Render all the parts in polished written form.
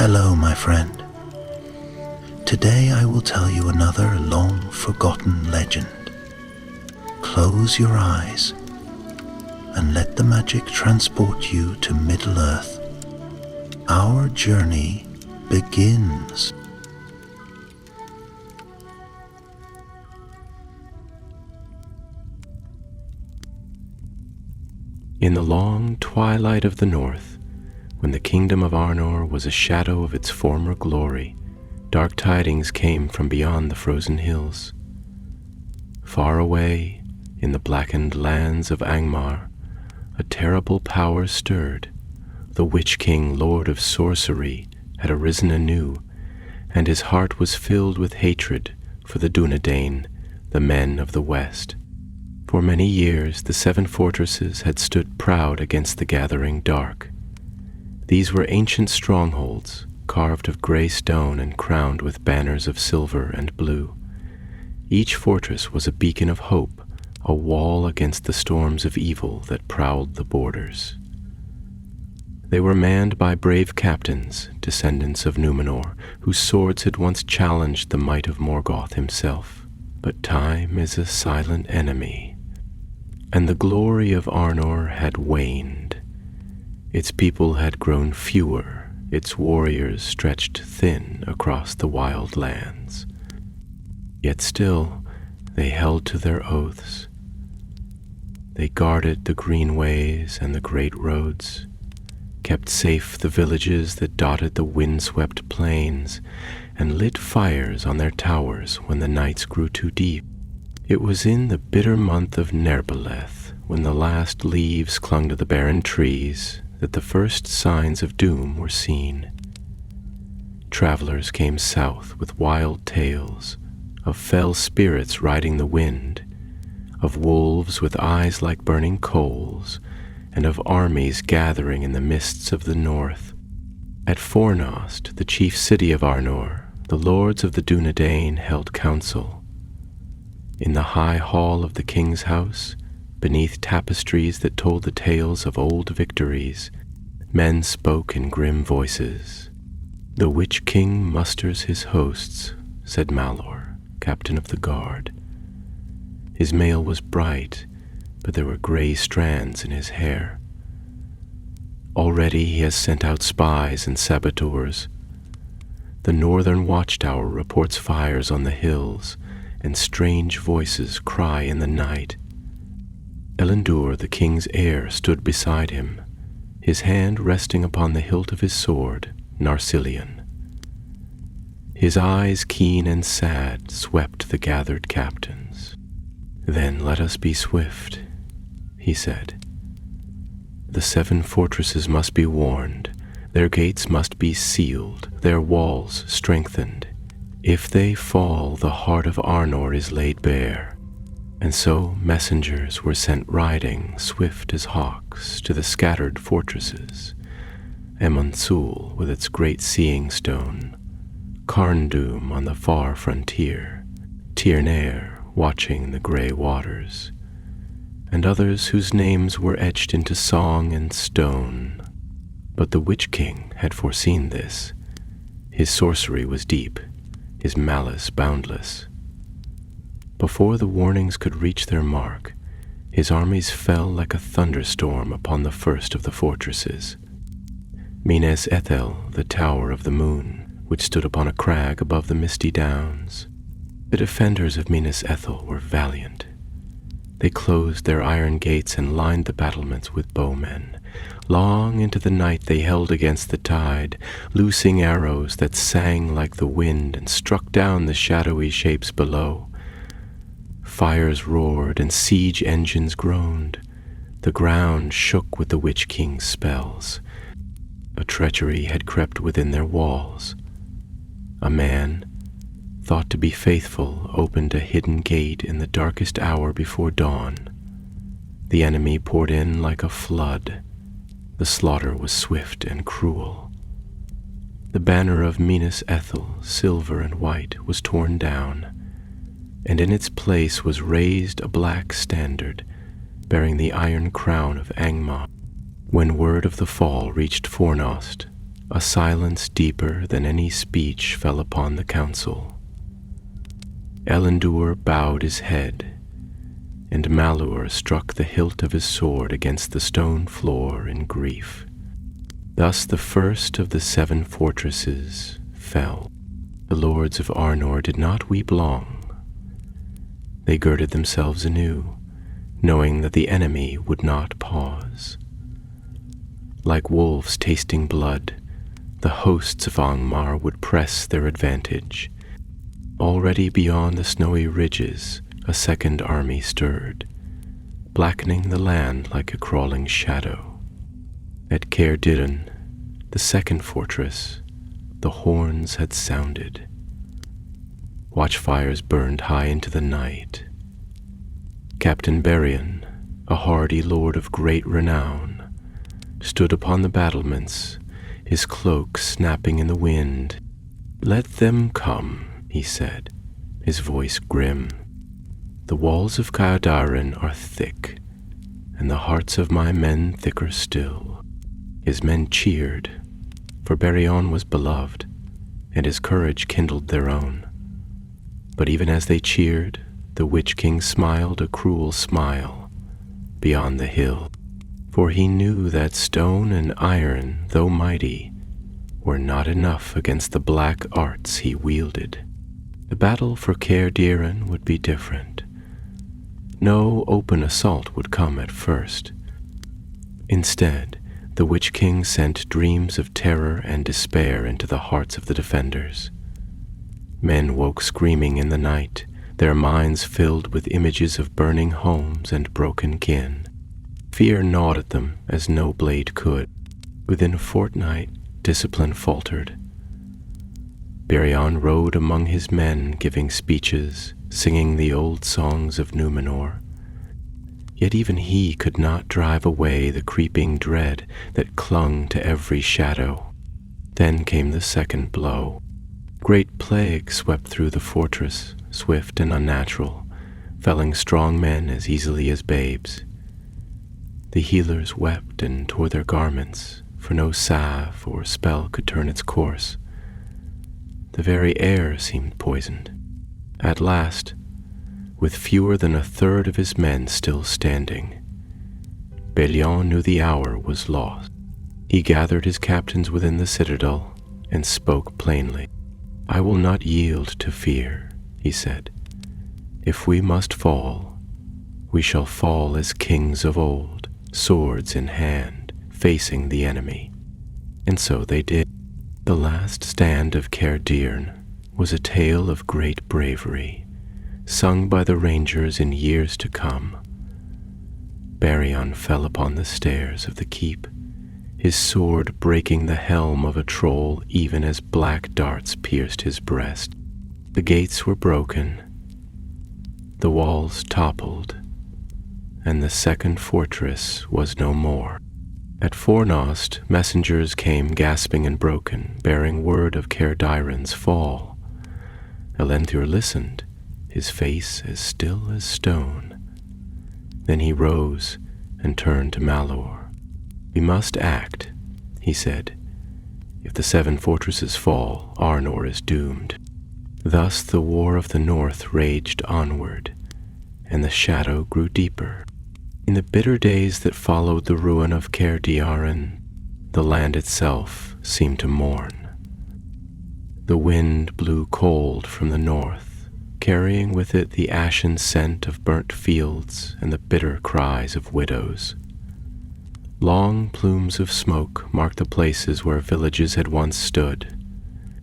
Hello, my friend. Today I will tell you another long-forgotten legend. Close your eyes and let the magic transport you to Middle-earth. Our journey begins. In the long twilight of the north, when the kingdom of Arnor was a shadow of its former glory, dark tidings came from beyond the frozen hills. Far away, in the blackened lands of Angmar, a terrible power stirred. The Witch King, Lord of Sorcery, had arisen anew, and his heart was filled with hatred for the Dunedain, the men of the West. For many years the 7 fortresses had stood proud against the gathering dark. These were ancient strongholds, carved of gray stone and crowned with banners of silver and blue. Each fortress was a beacon of hope, a wall against the storms of evil that prowled the borders. They were manned by brave captains, descendants of Numenor, whose swords had once challenged the might of Morgoth himself. But time is a silent enemy, and the glory of Arnor had waned. Its people had grown fewer, its warriors stretched thin across the wild lands. Yet still, they held to their oaths. They guarded the green ways and the great roads, kept safe the villages that dotted the windswept plains, and lit fires on their towers when the nights grew too deep. It was in the bitter month of Nerbeleth, when the last leaves clung to the barren trees, that the first signs of doom were seen. Travelers came south with wild tales of fell spirits riding the wind, of wolves with eyes like burning coals, and of armies gathering in the mists of the north. At Fornost, the chief city of Arnor, the lords of the Dunedain held council. In the high hall of the king's house, beneath tapestries that told the tales of old victories, men spoke in grim voices. "The Witch King musters his hosts," said Malor, captain of the guard. His mail was bright, but there were gray strands in his hair. "Already he has sent out spies and saboteurs. The northern watchtower reports fires on the hills, and strange voices cry in the night." Elendur, the king's heir, stood beside him, his hand resting upon the hilt of his sword, Silmarillion. His eyes, keen and sad, swept the gathered captains. "Then let us be swift," he said. "The 7 fortresses must be warned, their gates must be sealed, their walls strengthened. If they fall, the heart of Arnor is laid bare." And so messengers were sent riding, swift as hawks, to the scattered fortresses: Emonsul with its great seeing stone, Carndum on the far frontier, Tirnair watching the grey waters, and others whose names were etched into song and stone. But the Witch King had foreseen this. His sorcery was deep, his malice boundless. Before the warnings could reach their mark, his armies fell like a thunderstorm upon the first of the fortresses. Minas Ethel, the Tower of the Moon, which stood upon a crag above the misty downs. The defenders of Minas Ethel were valiant. They closed their iron gates and lined the battlements with bowmen. Long into the night they held against the tide, loosing arrows that sang like the wind and struck down the shadowy shapes below. Fires roared and siege engines groaned. The ground shook with the Witch King's spells. A treachery had crept within their walls. A man, thought to be faithful, opened a hidden gate in the darkest hour before dawn. The enemy poured in like a flood. The slaughter was swift and cruel. The banner of Minas Ethel, silver and white, was torn down, and in its place was raised a black standard bearing the iron crown of Angmar. When word of the fall reached Fornost, a silence deeper than any speech fell upon the council. Elendil bowed his head, and Malor struck the hilt of his sword against the stone floor in grief. Thus the first of the 7 fortresses fell. The lords of Arnor did not weep long. They girded themselves anew, knowing that the enemy would not pause. Like wolves tasting blood, the hosts of Angmar would press their advantage. Already beyond the snowy ridges, a second army stirred, blackening the land like a crawling shadow. At Caer Diran, the second fortress, the horns had sounded. Watchfires burned high into the night. Captain Berion, a hardy lord of great renown, stood upon the battlements, his cloak snapping in the wind. "Let them come," he said, his voice grim. "The walls of Caerdiran are thick, and the hearts of my men thicker still." His men cheered, for Berion was beloved, and his courage kindled their own. But even as they cheered, the Witch King smiled a cruel smile beyond the hill, for he knew that stone and iron, though mighty, were not enough against the black arts he wielded. The battle for Caer Diran would be different. No open assault would come at first. Instead, the Witch King sent dreams of terror and despair into the hearts of the defenders. Men woke screaming in the night, their minds filled with images of burning homes and broken kin. Fear gnawed at them as no blade could. Within a fortnight, discipline faltered. Berion rode among his men, giving speeches, singing the old songs of Numenor. Yet even he could not drive away the creeping dread that clung to every shadow. Then came the second blow. Great plague swept through the fortress, swift and unnatural, felling strong men as easily as babes. The healers wept and tore their garments, for no salve or spell could turn its course. The very air seemed poisoned. At last, with fewer than a third of his men still standing, Belian knew the hour was lost. He gathered his captains within the citadel and spoke plainly. "I will not yield to fear," he said. "If we must fall, we shall fall as kings of old, swords in hand, facing the enemy." And so they did. The last stand of Caer Diran was a tale of great bravery, sung by the rangers in years to come. Berion fell upon the stairs of the keep, his sword breaking the helm of a troll even as black darts pierced his breast. The gates were broken, the walls toppled, and the second fortress was no more. At Fornost, messengers came gasping and broken, bearing word of Caer Diran's fall. Elendil listened, his face as still as stone. Then he rose and turned to Malor. "We must act," he said. "If the 7 fortresses fall, Arnor is doomed." Thus the war of the north raged onward, and the shadow grew deeper. In the bitter days that followed the ruin of Caer Diran, the land itself seemed to mourn. The wind blew cold from the north, carrying with it the ashen scent of burnt fields and the bitter cries of widows. Long plumes of smoke marked the places where villages had once stood,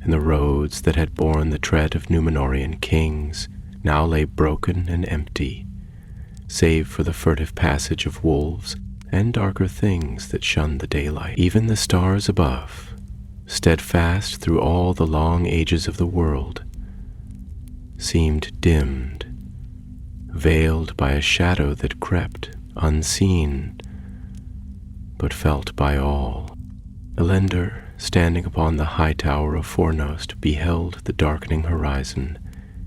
and the roads that had borne the tread of Numenorian kings now lay broken and empty, save for the furtive passage of wolves and darker things that shunned the daylight. Even the stars above, steadfast through all the long ages of the world, seemed dimmed, veiled by a shadow that crept, unseen, but felt by all. Elendil, standing upon the high tower of Fornost, beheld the darkening horizon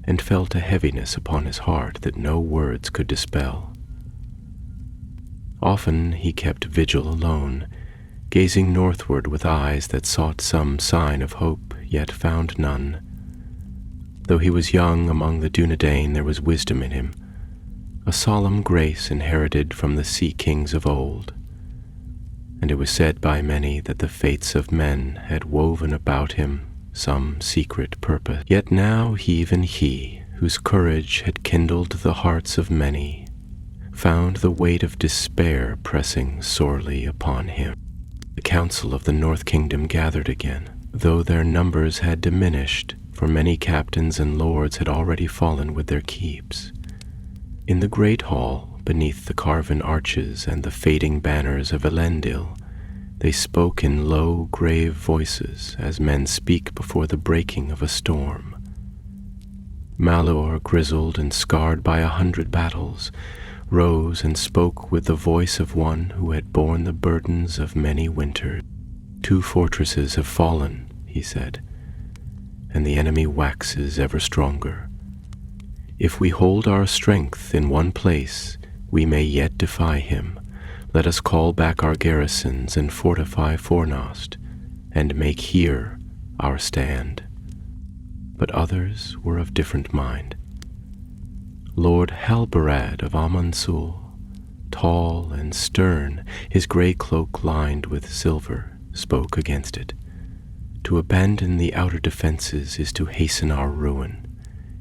and felt a heaviness upon his heart that no words could dispel. Often he kept vigil alone, gazing northward with eyes that sought some sign of hope, yet found none. Though he was young among the Dunedain, there was wisdom in him, a solemn grace inherited from the sea kings of old. And it was said by many that the fates of men had woven about him some secret purpose. Yet now even he, whose courage had kindled the hearts of many, found the weight of despair pressing sorely upon him. The council of the North Kingdom gathered again, though their numbers had diminished, for many captains and lords had already fallen with their keeps. In the great hall, beneath the carven arches and the fading banners of Elendil, they spoke in low, grave voices as men speak before the breaking of a storm. Malor, grizzled and scarred by 100 battles, rose and spoke with the voice of one who had borne the burdens of many winters. 2 fortresses have fallen, he said, and the enemy waxes ever stronger. If we hold our strength in one place, we may yet defy him. Let us call back our garrisons and fortify Fornost, and make here our stand. But others were of different mind. Lord Halbarad of Amansul, tall and stern, his grey cloak lined with silver, spoke against it. To abandon the outer defenses is to hasten our ruin.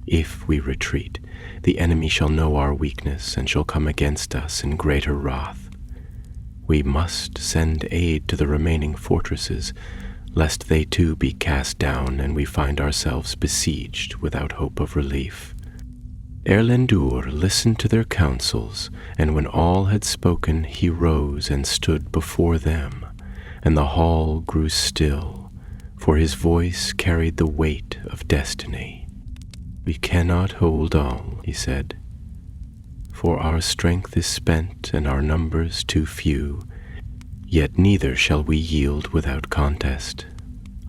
If we retreat, the enemy shall know our weakness and shall come against us in greater wrath. We must send aid to the remaining fortresses, lest they too be cast down and we find ourselves besieged without hope of relief. Erlendur listened to their counsels, and when all had spoken, he rose and stood before them, and the hall grew still, for his voice carried the weight of destiny. We cannot hold all, he said, for our strength is spent and our numbers too few, yet neither shall we yield without contest.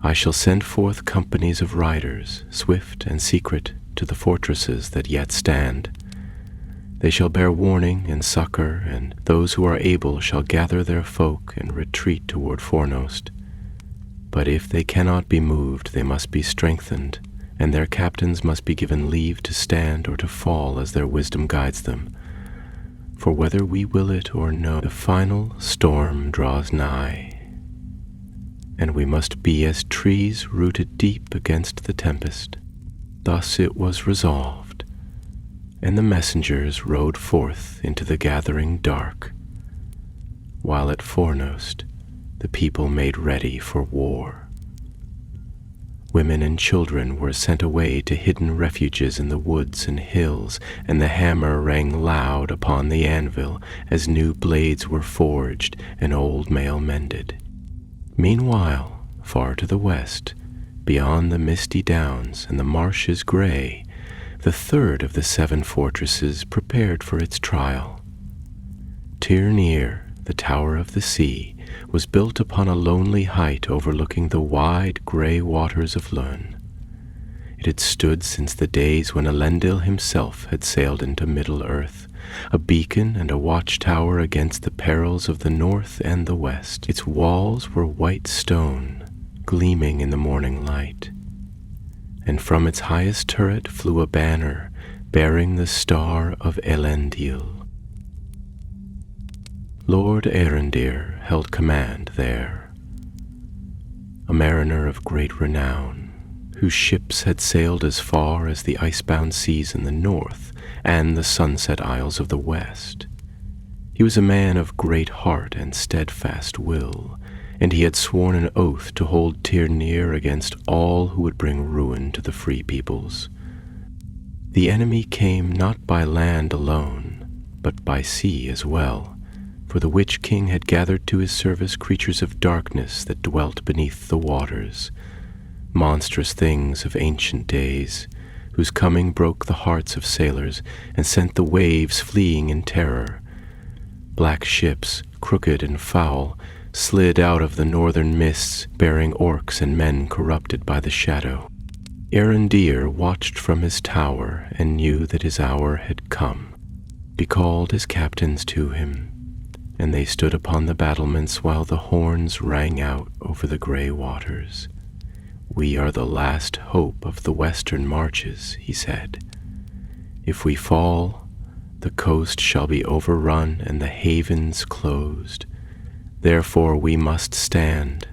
I shall send forth companies of riders, swift and secret, to the fortresses that yet stand. They shall bear warning and succor, and those who are able shall gather their folk and retreat toward Fornost. But if they cannot be moved, they must be strengthened, and their captains must be given leave to stand or to fall as their wisdom guides them. For whether we will it or no, the final storm draws nigh, and we must be as trees rooted deep against the tempest. Thus it was resolved, and the messengers rode forth into the gathering dark, while at Fornost the people made ready for war. Women and children were sent away to hidden refuges in the woods and hills, and the hammer rang loud upon the anvil as new blades were forged and old mail mended. Meanwhile, far to the west, beyond the misty downs and the marshes gray, the third of the 7 fortresses prepared for its trial. Tirnir, the Tower of the Sea, was built upon a lonely height overlooking the wide grey waters of Lurn. It had stood since the days when Elendil himself had sailed into Middle-earth, a beacon and a watchtower against the perils of the north and the west. Its walls were white stone, gleaming in the morning light, and from its highest turret flew a banner bearing the star of Elendil. Lord Erendir held command there, a mariner of great renown, whose ships had sailed as far as the icebound seas in the north and the sunset isles of the west. He was a man of great heart and steadfast will, and he had sworn an oath to hold Tirnir against all who would bring ruin to the free peoples. The enemy came not by land alone, but by sea as well, for the Witch King had gathered to his service creatures of darkness that dwelt beneath the waters, monstrous things of ancient days, whose coming broke the hearts of sailors and sent the waves fleeing in terror. Black ships, crooked and foul, slid out of the northern mists, bearing orcs and men corrupted by the shadow. Erendir watched from his tower and knew that his hour had come. He called his captains to him, and they stood upon the battlements while the horns rang out over the grey waters. "We are the last hope of the western marches," he said. "If we fall, the coast shall be overrun and the havens closed. Therefore we must stand.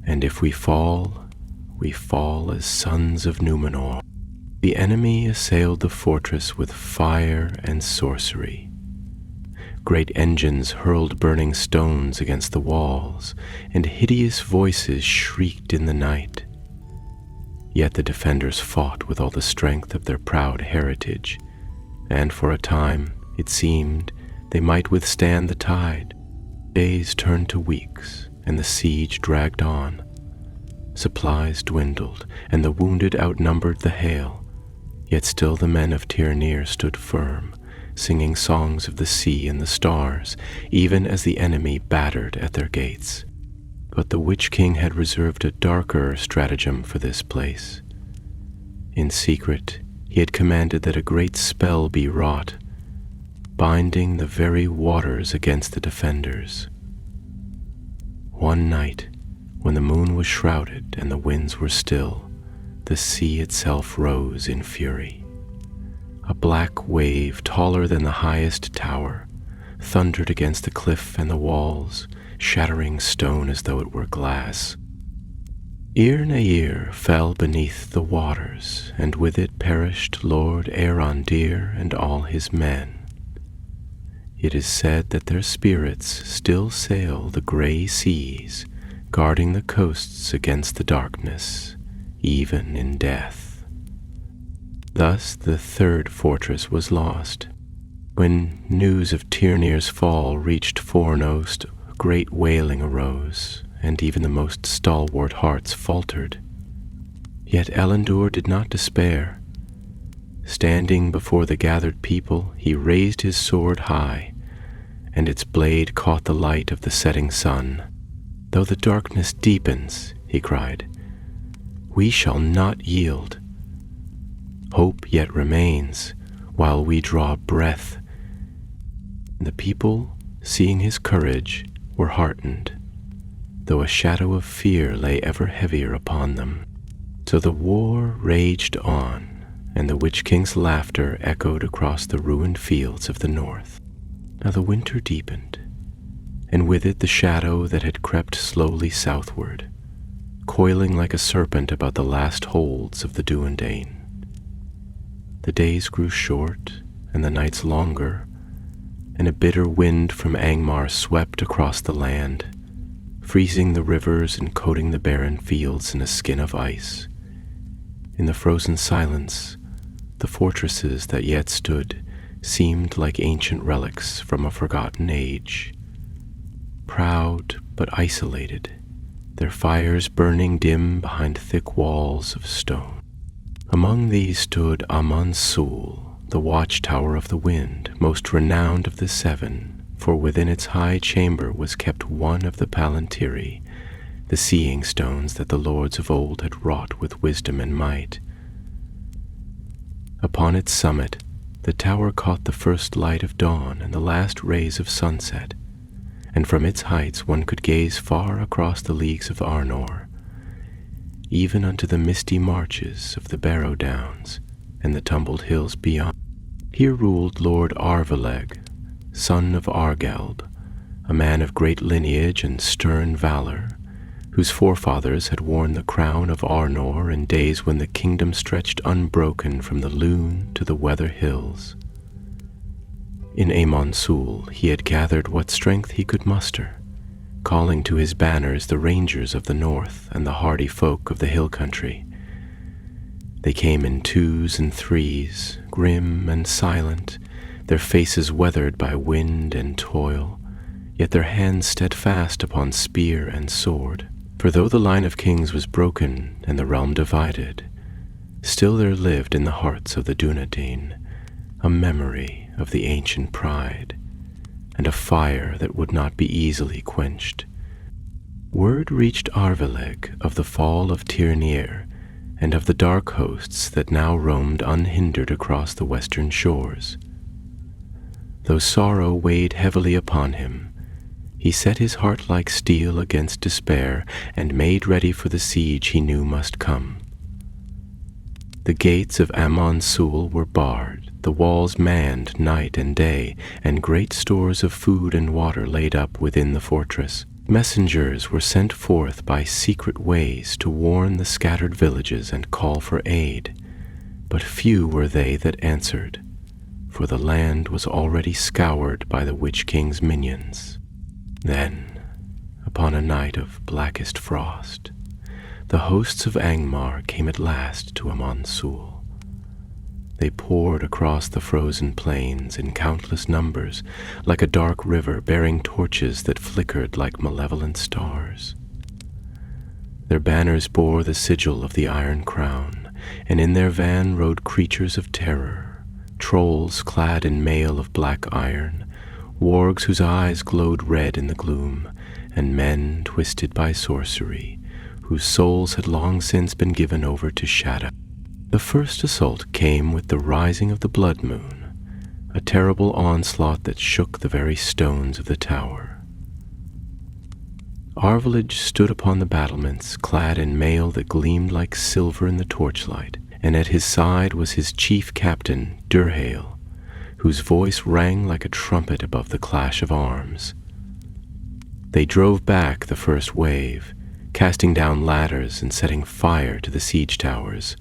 And if we fall as sons of Numenor." The enemy assailed the fortress with fire and sorcery. Great engines hurled burning stones against the walls, and hideous voices shrieked in the night. Yet the defenders fought with all the strength of their proud heritage, and for a time, it seemed, they might withstand the tide. Days turned to weeks, and the siege dragged on. Supplies dwindled, and the wounded outnumbered the hail, yet still the men of Tirnir stood firm, singing songs of the sea and the stars, even as the enemy battered at their gates. But the Witch King had reserved a darker stratagem for this place. In secret, he had commanded that a great spell be wrought, binding the very waters against the defenders. One night, when the moon was shrouded and the winds were still, the sea itself rose in fury. A black wave, taller than the highest tower, thundered against the cliff and the walls, shattering stone as though it were glass. Ir fell beneath the waters, and with it perished Lord Arondir and all his men. It is said that their spirits still sail the grey seas, guarding the coasts against the darkness, even in death. Thus the third fortress was lost. When news of Tirnir's fall reached Fornost, great wailing arose, and even the most stalwart hearts faltered. Yet Elendor did not despair. Standing before the gathered people, he raised his sword high, and its blade caught the light of the setting sun. "Though the darkness deepens," he cried, "we shall not yield. Hope yet remains while we draw breath." The people, seeing his courage, were heartened, though a shadow of fear lay ever heavier upon them. So the war raged on, and the Witch King's laughter echoed across the ruined fields of the north. Now the winter deepened, and with it the shadow that had crept slowly southward, coiling like a serpent about the last holds of the Duandain. The days grew short, and the nights longer, and a bitter wind from Angmar swept across the land, freezing the rivers and coating the barren fields in a skin of ice. In the frozen silence, the fortresses that yet stood seemed like ancient relics from a forgotten age. Proud but isolated, their fires burning dim behind thick walls of stone. Among these stood Amansul, the watchtower of the wind, most renowned of the seven, for within its high chamber was kept one of the Palantiri, the seeing stones that the lords of old had wrought with wisdom and might. Upon its summit, the tower caught the first light of dawn and the last rays of sunset, and from its heights one could gaze far across the leagues of Arnor, even unto the misty marches of the Barrow Downs and the tumbled hills beyond. Here ruled Lord Arveleg, son of Argeld, a man of great lineage and stern valor, whose forefathers had worn the crown of Arnor in days when the kingdom stretched unbroken from the Lune to the Weather Hills. In Amansul he had gathered what strength he could muster, calling to his banners the rangers of the north and the hardy folk of the hill country. They came in twos and threes, grim and silent, their faces weathered by wind and toil, yet their hands steadfast upon spear and sword. For though the line of kings was broken and the realm divided, still there lived in the hearts of the Dunedain a memory of the ancient pride, and a fire that would not be easily quenched. Word reached Arveleg of the fall of Tirnir, and of the dark hosts that now roamed unhindered across the western shores. Though sorrow weighed heavily upon him, he set his heart like steel against despair and made ready for the siege he knew must come. The gates of Amon-Sul were barred, the walls manned night and day, and great stores of food and water laid up within the fortress. Messengers were sent forth by secret ways to warn the scattered villages and call for aid, but few were they that answered, for the land was already scoured by the Witch King's minions. Then, upon a night of blackest frost, the hosts of Angmar came at last to Amon-Sul. They poured across the frozen plains in countless numbers, like a dark river bearing torches that flickered like malevolent stars. Their banners bore the sigil of the Iron Crown, and in their van rode creatures of terror, trolls clad in mail of black iron, wargs whose eyes glowed red in the gloom, and men twisted by sorcery, whose souls had long since been given over to shadow. The first assault came with the rising of the blood moon, a terrible onslaught that shook the very stones of the tower. Arvalage stood upon the battlements, clad in mail that gleamed like silver in the torchlight, and at his side was his chief captain, Durhale, whose voice rang like a trumpet above the clash of arms. They drove back the first wave, casting down ladders and setting fire to the siege towers,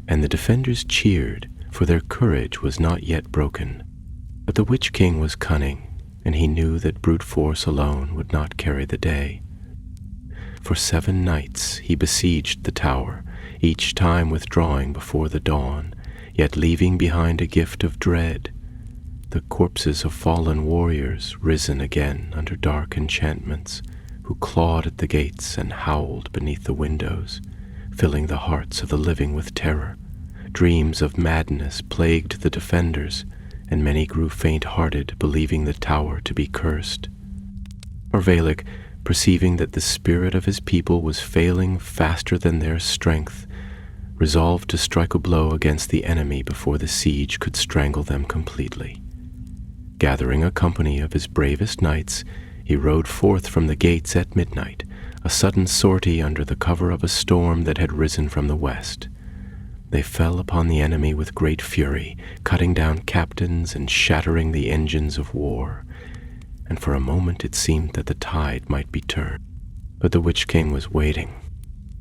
and the defenders cheered, for their courage was not yet broken. But the Witch King was cunning, and he knew that brute force alone would not carry the day. For 7 nights he besieged the tower, each time withdrawing before the dawn, yet leaving behind a gift of dread, the corpses of fallen warriors risen again under dark enchantments, who clawed at the gates and howled beneath the windows, filling the hearts of the living with terror. Dreams of madness plagued the defenders, and many grew faint-hearted, believing the tower to be cursed. Arvalech, perceiving that the spirit of his people was failing faster than their strength, resolved to strike a blow against the enemy before the siege could strangle them completely. Gathering a company of his bravest knights, he rode forth from the gates at midnight, a sudden sortie under the cover of a storm that had risen from the west. They fell upon the enemy with great fury, cutting down captains and shattering the engines of war, and for a moment it seemed that the tide might be turned. But the Witch King was waiting.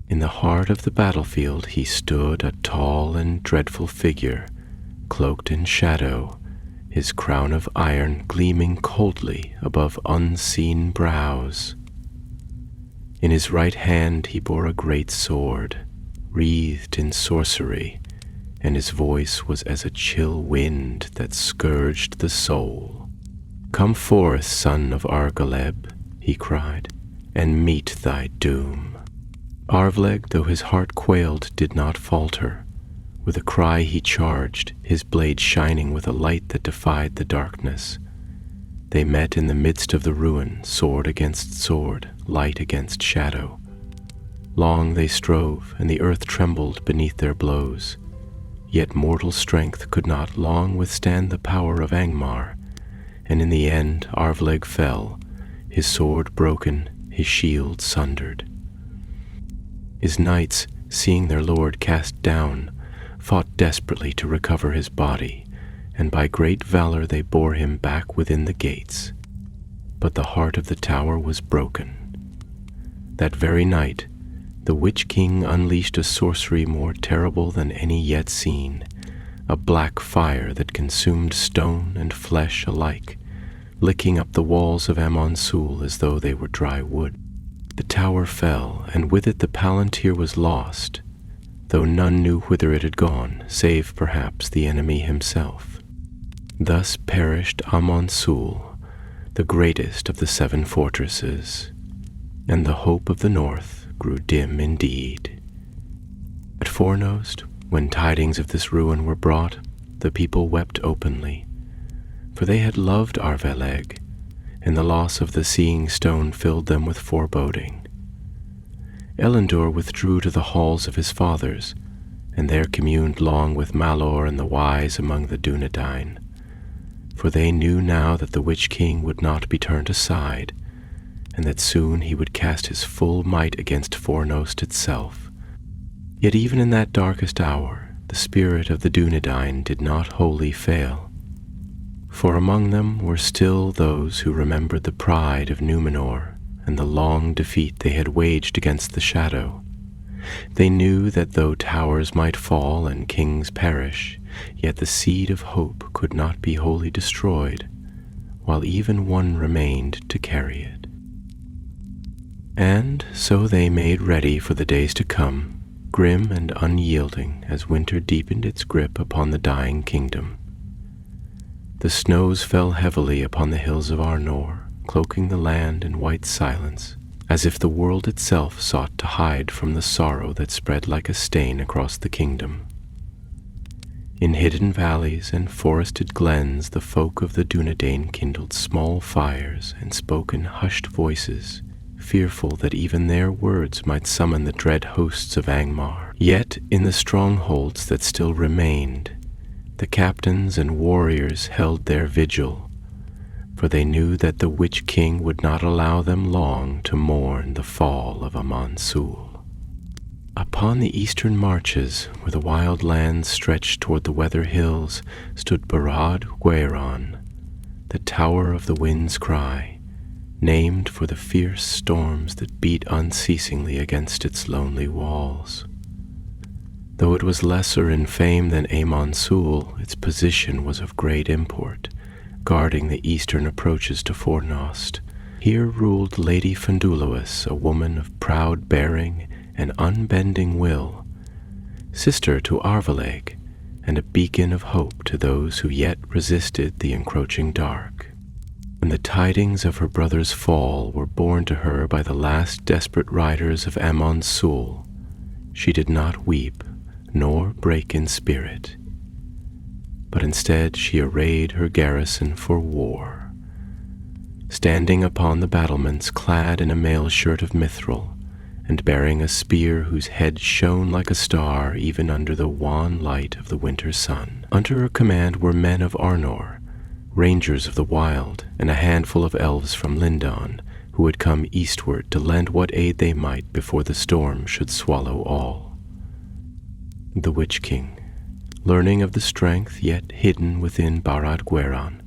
In the heart of the battlefield he stood, a tall and dreadful figure, cloaked in shadow, his crown of iron gleaming coldly above unseen brows. In his right hand he bore a great sword, wreathed in sorcery, and his voice was as a chill wind that scourged the soul. "Come forth, son of Argaleb," he cried, "and meet thy doom." Arvalech, though his heart quailed, did not falter. With a cry he charged, his blade shining with a light that defied the darkness. They met in the midst of the ruin, sword against sword, light against shadow. Long they strove, and the earth trembled beneath their blows. Yet mortal strength could not long withstand the power of Angmar, and in the end Arvalech fell, his sword broken, his shield sundered. His knights, seeing their lord cast down, fought desperately to recover his body, and by great valor they bore him back within the gates. But the heart of the tower was broken. That very night, the Witch King unleashed a sorcery more terrible than any yet seen, a black fire that consumed stone and flesh alike, licking up the walls of Amon-Sul as though they were dry wood. The tower fell, and with it the Palantir was lost, though none knew whither it had gone, save perhaps the enemy himself. Thus perished Amon-Sul, the greatest of the 7 fortresses, and the hope of the north grew dim indeed. At Fornost, when tidings of this ruin were brought, the people wept openly, for they had loved Arvalech, and the loss of the Seeing Stone filled them with foreboding. Elendor withdrew to the halls of his fathers, and there communed long with Malor and the wise among the Dunedain. for they knew now that the Witch King would not be turned aside, and that soon he would cast his full might against Fornost itself. Yet even in that darkest hour, the spirit of the Dunedain did not wholly fail, for among them were still those who remembered the pride of Númenor and the long defeat they had waged against the Shadow. They knew that though towers might fall and kings perish, yet the seed of hope could not be wholly destroyed, while even one remained to carry it. And so they made ready for the days to come, grim and unyielding as winter deepened its grip upon the dying kingdom. The snows fell heavily upon the hills of Arnor, cloaking the land in white silence, as if the world itself sought to hide from the sorrow that spread like a stain across the kingdom. In hidden valleys and forested glens the folk of the Dunedain kindled small fires and spoke in hushed voices, fearful that even their words might summon the dread hosts of Angmar. Yet in the strongholds that still remained, the captains and warriors held their vigil, for they knew that the Witch King would not allow them long to mourn the fall of Amansul. Upon the eastern marches, where the wild lands stretched toward the Weather Hills, stood Barad Gwyron, the tower of the wind's cry, named for the fierce storms that beat unceasingly against its lonely walls. Though it was lesser in fame than Amansul, its position was of great import, guarding the eastern approaches to Fornost. Here ruled Lady Findulois, a woman of proud bearing and unbending will, sister to Arvaleg, and a beacon of hope to those who yet resisted the encroaching dark. When the tidings of her brother's fall were borne to her by the last desperate riders of Amansul, she did not weep nor break in spirit, but instead she arrayed her garrison for war. Standing upon the battlements, clad in a mail shirt of mithril, and bearing a spear whose head shone like a star even under the wan light of the winter sun. Under her command were men of Arnor, rangers of the wild, and a handful of elves from Lindon, who had come eastward to lend what aid they might before the storm should swallow all. The Witch King, learning of the strength yet hidden within Barad Gwyron,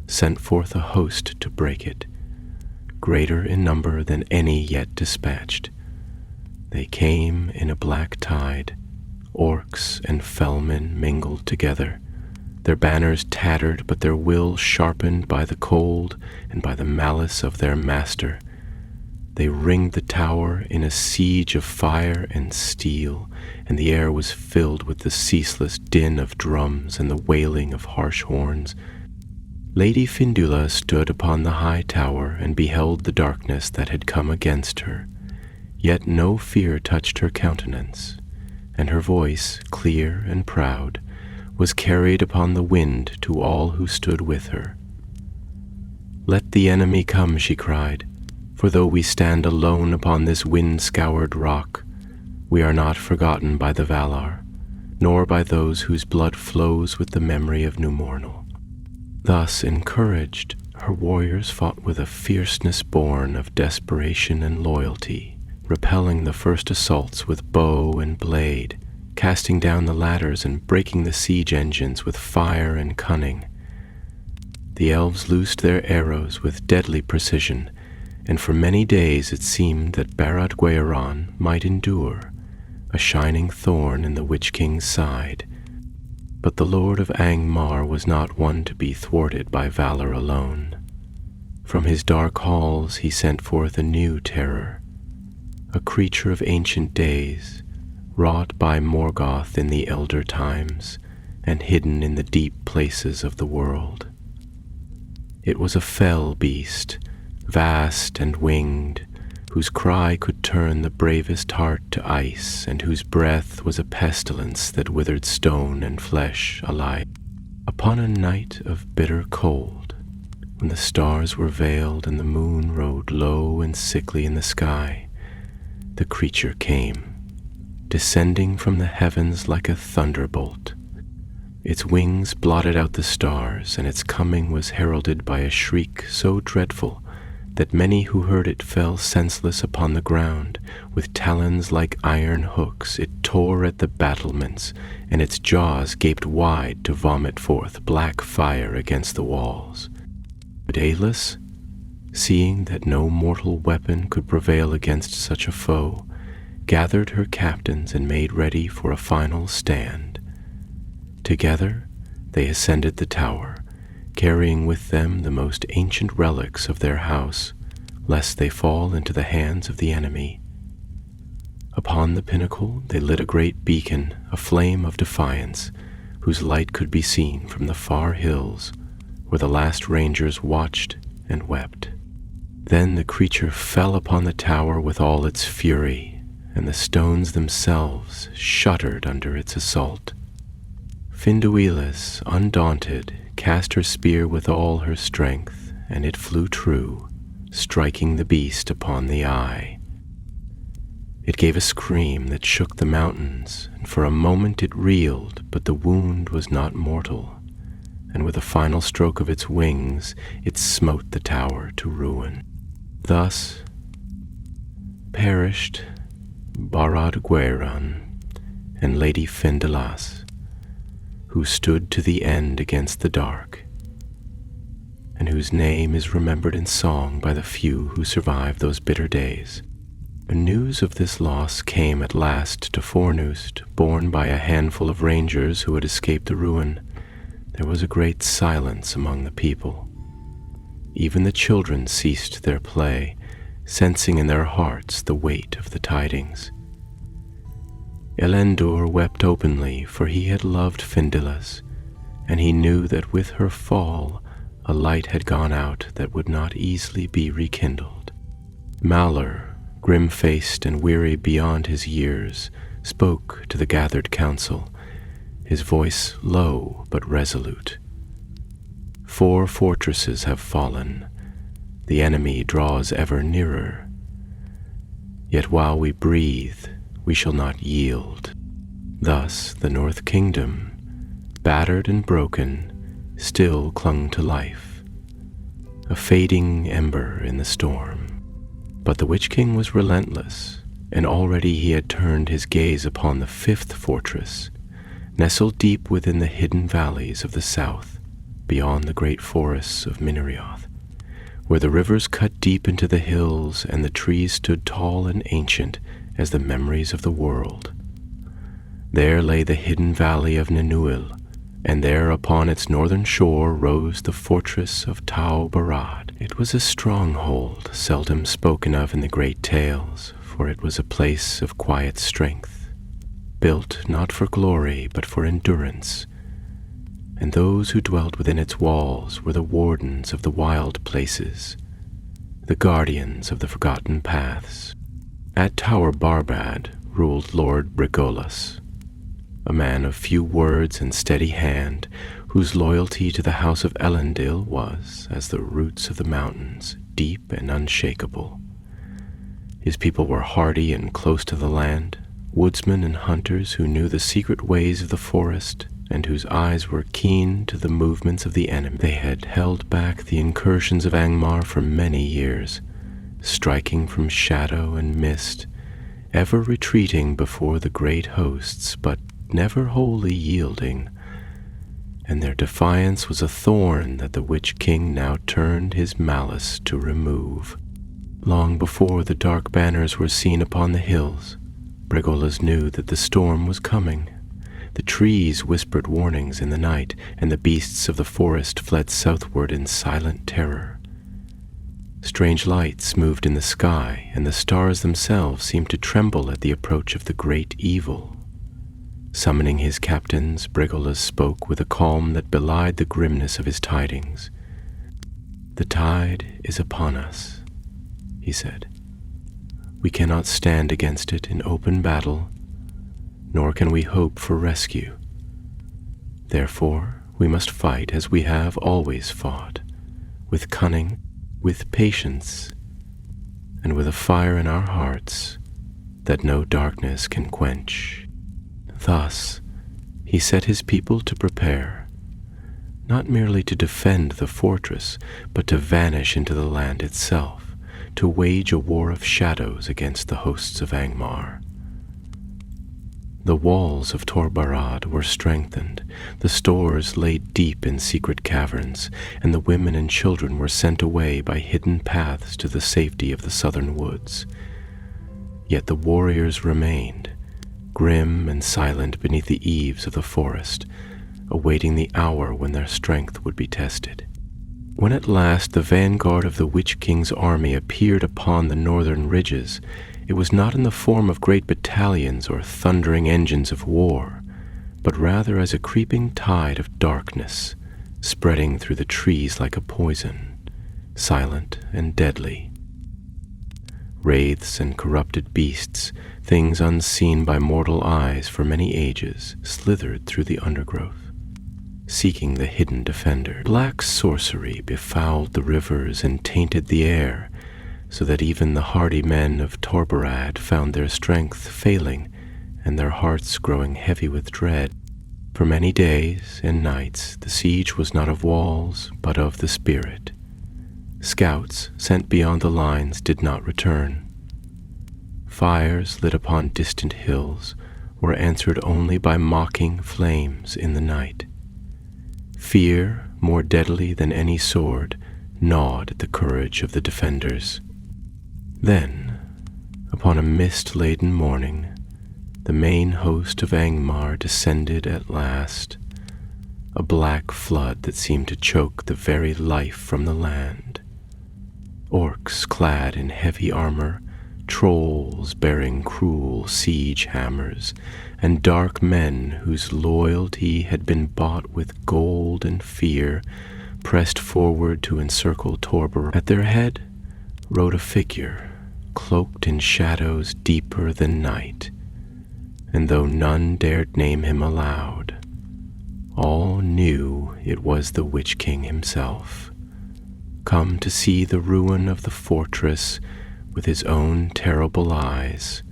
sent forth a host to break it, greater in number than any yet dispatched. They came in a black tide, orcs and fellmen mingled together, their banners tattered but their will sharpened by the cold and by the malice of their master. They ringed the tower in a siege of fire and steel, and the air was filled with the ceaseless din of drums and the wailing of harsh horns. Lady Findula stood upon the high tower and beheld the darkness that had come against her, yet no fear touched her countenance, and her voice, clear and proud, was carried upon the wind to all who stood with her. "Let the enemy come," she cried, "for though we stand alone upon this wind-scoured rock, we are not forgotten by the Valar, nor by those whose blood flows with the memory of Númenor." Thus encouraged, her warriors fought with a fierceness born of desperation and loyalty, repelling the first assaults with bow and blade, casting down the ladders and breaking the siege engines with fire and cunning. The elves loosed their arrows with deadly precision, and for many days it seemed that Barad Gwyron might endure, a shining thorn in the Witch King's side. But the Lord of Angmar was not one to be thwarted by valor alone. From his dark halls he sent forth a new terror, a creature of ancient days, wrought by Morgoth in the elder times, and hidden in the deep places of the world. It was a fell beast, vast and winged, whose cry could turn the bravest heart to ice, and whose breath was a pestilence that withered stone and flesh alike. Upon a night of bitter cold, when the stars were veiled and the moon rode low and sickly in the sky, the creature came, descending from the heavens like a thunderbolt. Its wings blotted out the stars, and its coming was heralded by a shriek so dreadful that many who heard it fell senseless upon the ground. With talons like iron hooks it tore at the battlements, and its jaws gaped wide to vomit forth black fire against the walls. But Aelus, seeing that no mortal weapon could prevail against such a foe, gathered her captains and made ready for a final stand. Together they ascended the tower, carrying with them the most ancient relics of their house, lest they fall into the hands of the enemy. Upon the pinnacle they lit a great beacon, a flame of defiance, whose light could be seen from the far hills, where the last rangers watched and wept. Then the creature fell upon the tower with all its fury, and the stones themselves shuddered under its assault. Finduilas, undaunted, cast her spear with all her strength, and it flew true, striking the beast upon the eye. It gave a scream that shook the mountains, and for a moment it reeled, but the wound was not mortal, and with a final stroke of its wings it smote the tower to ruin. Thus perished Barad Gwyran and Lady Finduilas, who stood to the end against the dark, and whose name is remembered in song by the few who survived those bitter days. When news of this loss came at last to Fornoost, borne by a handful of rangers who had escaped the ruin, there was a great silence among the people. Even the children ceased their play, sensing in their hearts the weight of the tidings. Elendor wept openly, for he had loved Finduilas, and he knew that with her fall a light had gone out that would not easily be rekindled. Malor, grim-faced and weary beyond his years, spoke to the gathered council, his voice low but resolute. 4 fortresses have fallen. The enemy draws ever nearer. Yet while we breathe, we shall not yield. Thus the North Kingdom, battered and broken, still clung to life, a fading ember in the storm. But the Witch King was relentless, and already he had turned his gaze upon the 5th fortress, nestled deep within the hidden valleys of the south, beyond the great forests of Minerioth, where the rivers cut deep into the hills and the trees stood tall and ancient as the memories of the world. There lay the hidden valley of Ninuil, and there upon its northern shore rose the fortress of Tau Barad. It was a stronghold seldom spoken of in the great tales, for it was a place of quiet strength, built not for glory but for endurance, and those who dwelt within its walls were the wardens of the wild places, the guardians of the forgotten paths. At Tower Barbad ruled Lord Brigolus, a man of few words and steady hand, whose loyalty to the house of Elendil was, as the roots of the mountains, deep and unshakable. His people were hardy and close to the land, woodsmen and hunters who knew the secret ways of the forest, and whose eyes were keen to the movements of the enemy. They had held back the incursions of Angmar for many years, striking from shadow and mist, ever retreating before the great hosts, but never wholly yielding, and their defiance was a thorn that the Witch King now turned his malice to remove. Long before the dark banners were seen upon the hills, Brigolus knew that the storm was coming. The trees whispered warnings in the night, and the beasts of the forest fled southward in silent terror. Strange lights moved in the sky, and the stars themselves seemed to tremble at the approach of the great evil. Summoning his captains, Brigolus spoke with a calm that belied the grimness of his tidings. "The tide is upon us," he said. "We cannot stand against it in open battle, nor can we hope for rescue. Therefore, we must fight as we have always fought, with cunning, with patience, and with a fire in our hearts that no darkness can quench." Thus he set his people to prepare, not merely to defend the fortress, but to vanish into the land itself, to wage a war of shadows against the hosts of Angmar. The walls of Tor Barad were strengthened, the stores laid deep in secret caverns, and the women and children were sent away by hidden paths to the safety of the southern woods. Yet the warriors remained, grim and silent beneath the eaves of the forest, awaiting the hour when their strength would be tested. When at last the vanguard of the Witch King's army appeared upon the northern ridges, it was not in the form of great battalions or thundering engines of war, but rather as a creeping tide of darkness, spreading through the trees like a poison, silent and deadly. Wraiths and corrupted beasts, things unseen by mortal eyes for many ages, slithered through the undergrowth, seeking the hidden defender. Black sorcery befouled the rivers and tainted the air, so that even the hardy men of Tor Barad found their strength failing and their hearts growing heavy with dread. For many days and nights the siege was not of walls, but of the spirit. Scouts sent beyond the lines did not return. Fires lit upon distant hills were answered only by mocking flames in the night. Fear, more deadly than any sword, gnawed at the courage of the defenders. Then, upon a mist-laden morning, the main host of Angmar descended at last, a black flood that seemed to choke the very life from the land. Orcs clad in heavy armor, trolls bearing cruel siege hammers, and dark men whose loyalty had been bought with gold and fear pressed forward to encircle Tor Barad. At their head rode a figure, cloaked in shadows deeper than night, and though none dared name him aloud, all knew it was the Witch King himself, come to see the ruin of the fortress with his own terrible eyes.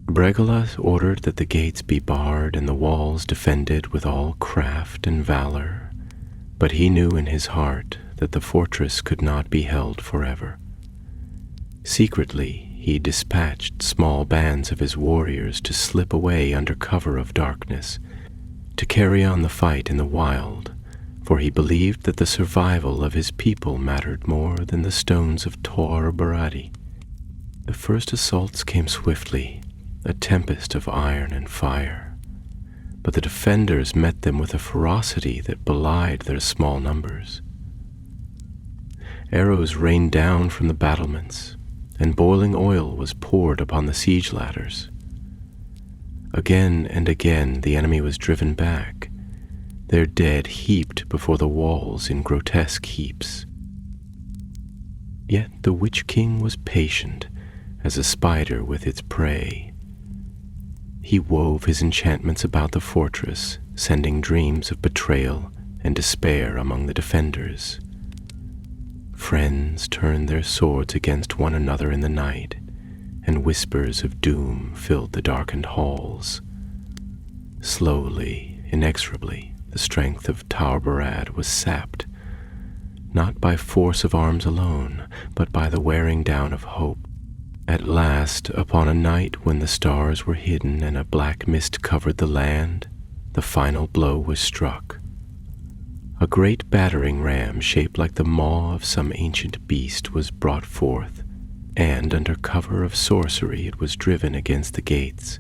Bregalas ordered that the gates be barred and the walls defended with all craft and valor, but he knew in his heart that the fortress could not be held forever. Secretly, he dispatched small bands of his warriors to slip away under cover of darkness, to carry on the fight in the wild, for he believed that the survival of his people mattered more than the stones of Tor Baradi. The first assaults came swiftly, a tempest of iron and fire, but the defenders met them with a ferocity that belied their small numbers. Arrows rained down from the battlements, and boiling oil was poured upon the siege ladders. Again and again the enemy was driven back, their dead heaped before the walls in grotesque heaps. Yet the Witch King was patient as a spider with its prey. He wove his enchantments about the fortress, sending dreams of betrayal and despair among the defenders. Friends turned their swords against one another in the night, and whispers of doom filled the darkened halls. Slowly, inexorably, the strength of Tor Barad was sapped, not by force of arms alone, but by the wearing down of hope. At last, upon a night when the stars were hidden and a black mist covered the land, the final blow was struck. A great battering ram shaped like the maw of some ancient beast was brought forth, and under cover of sorcery it was driven against the gates.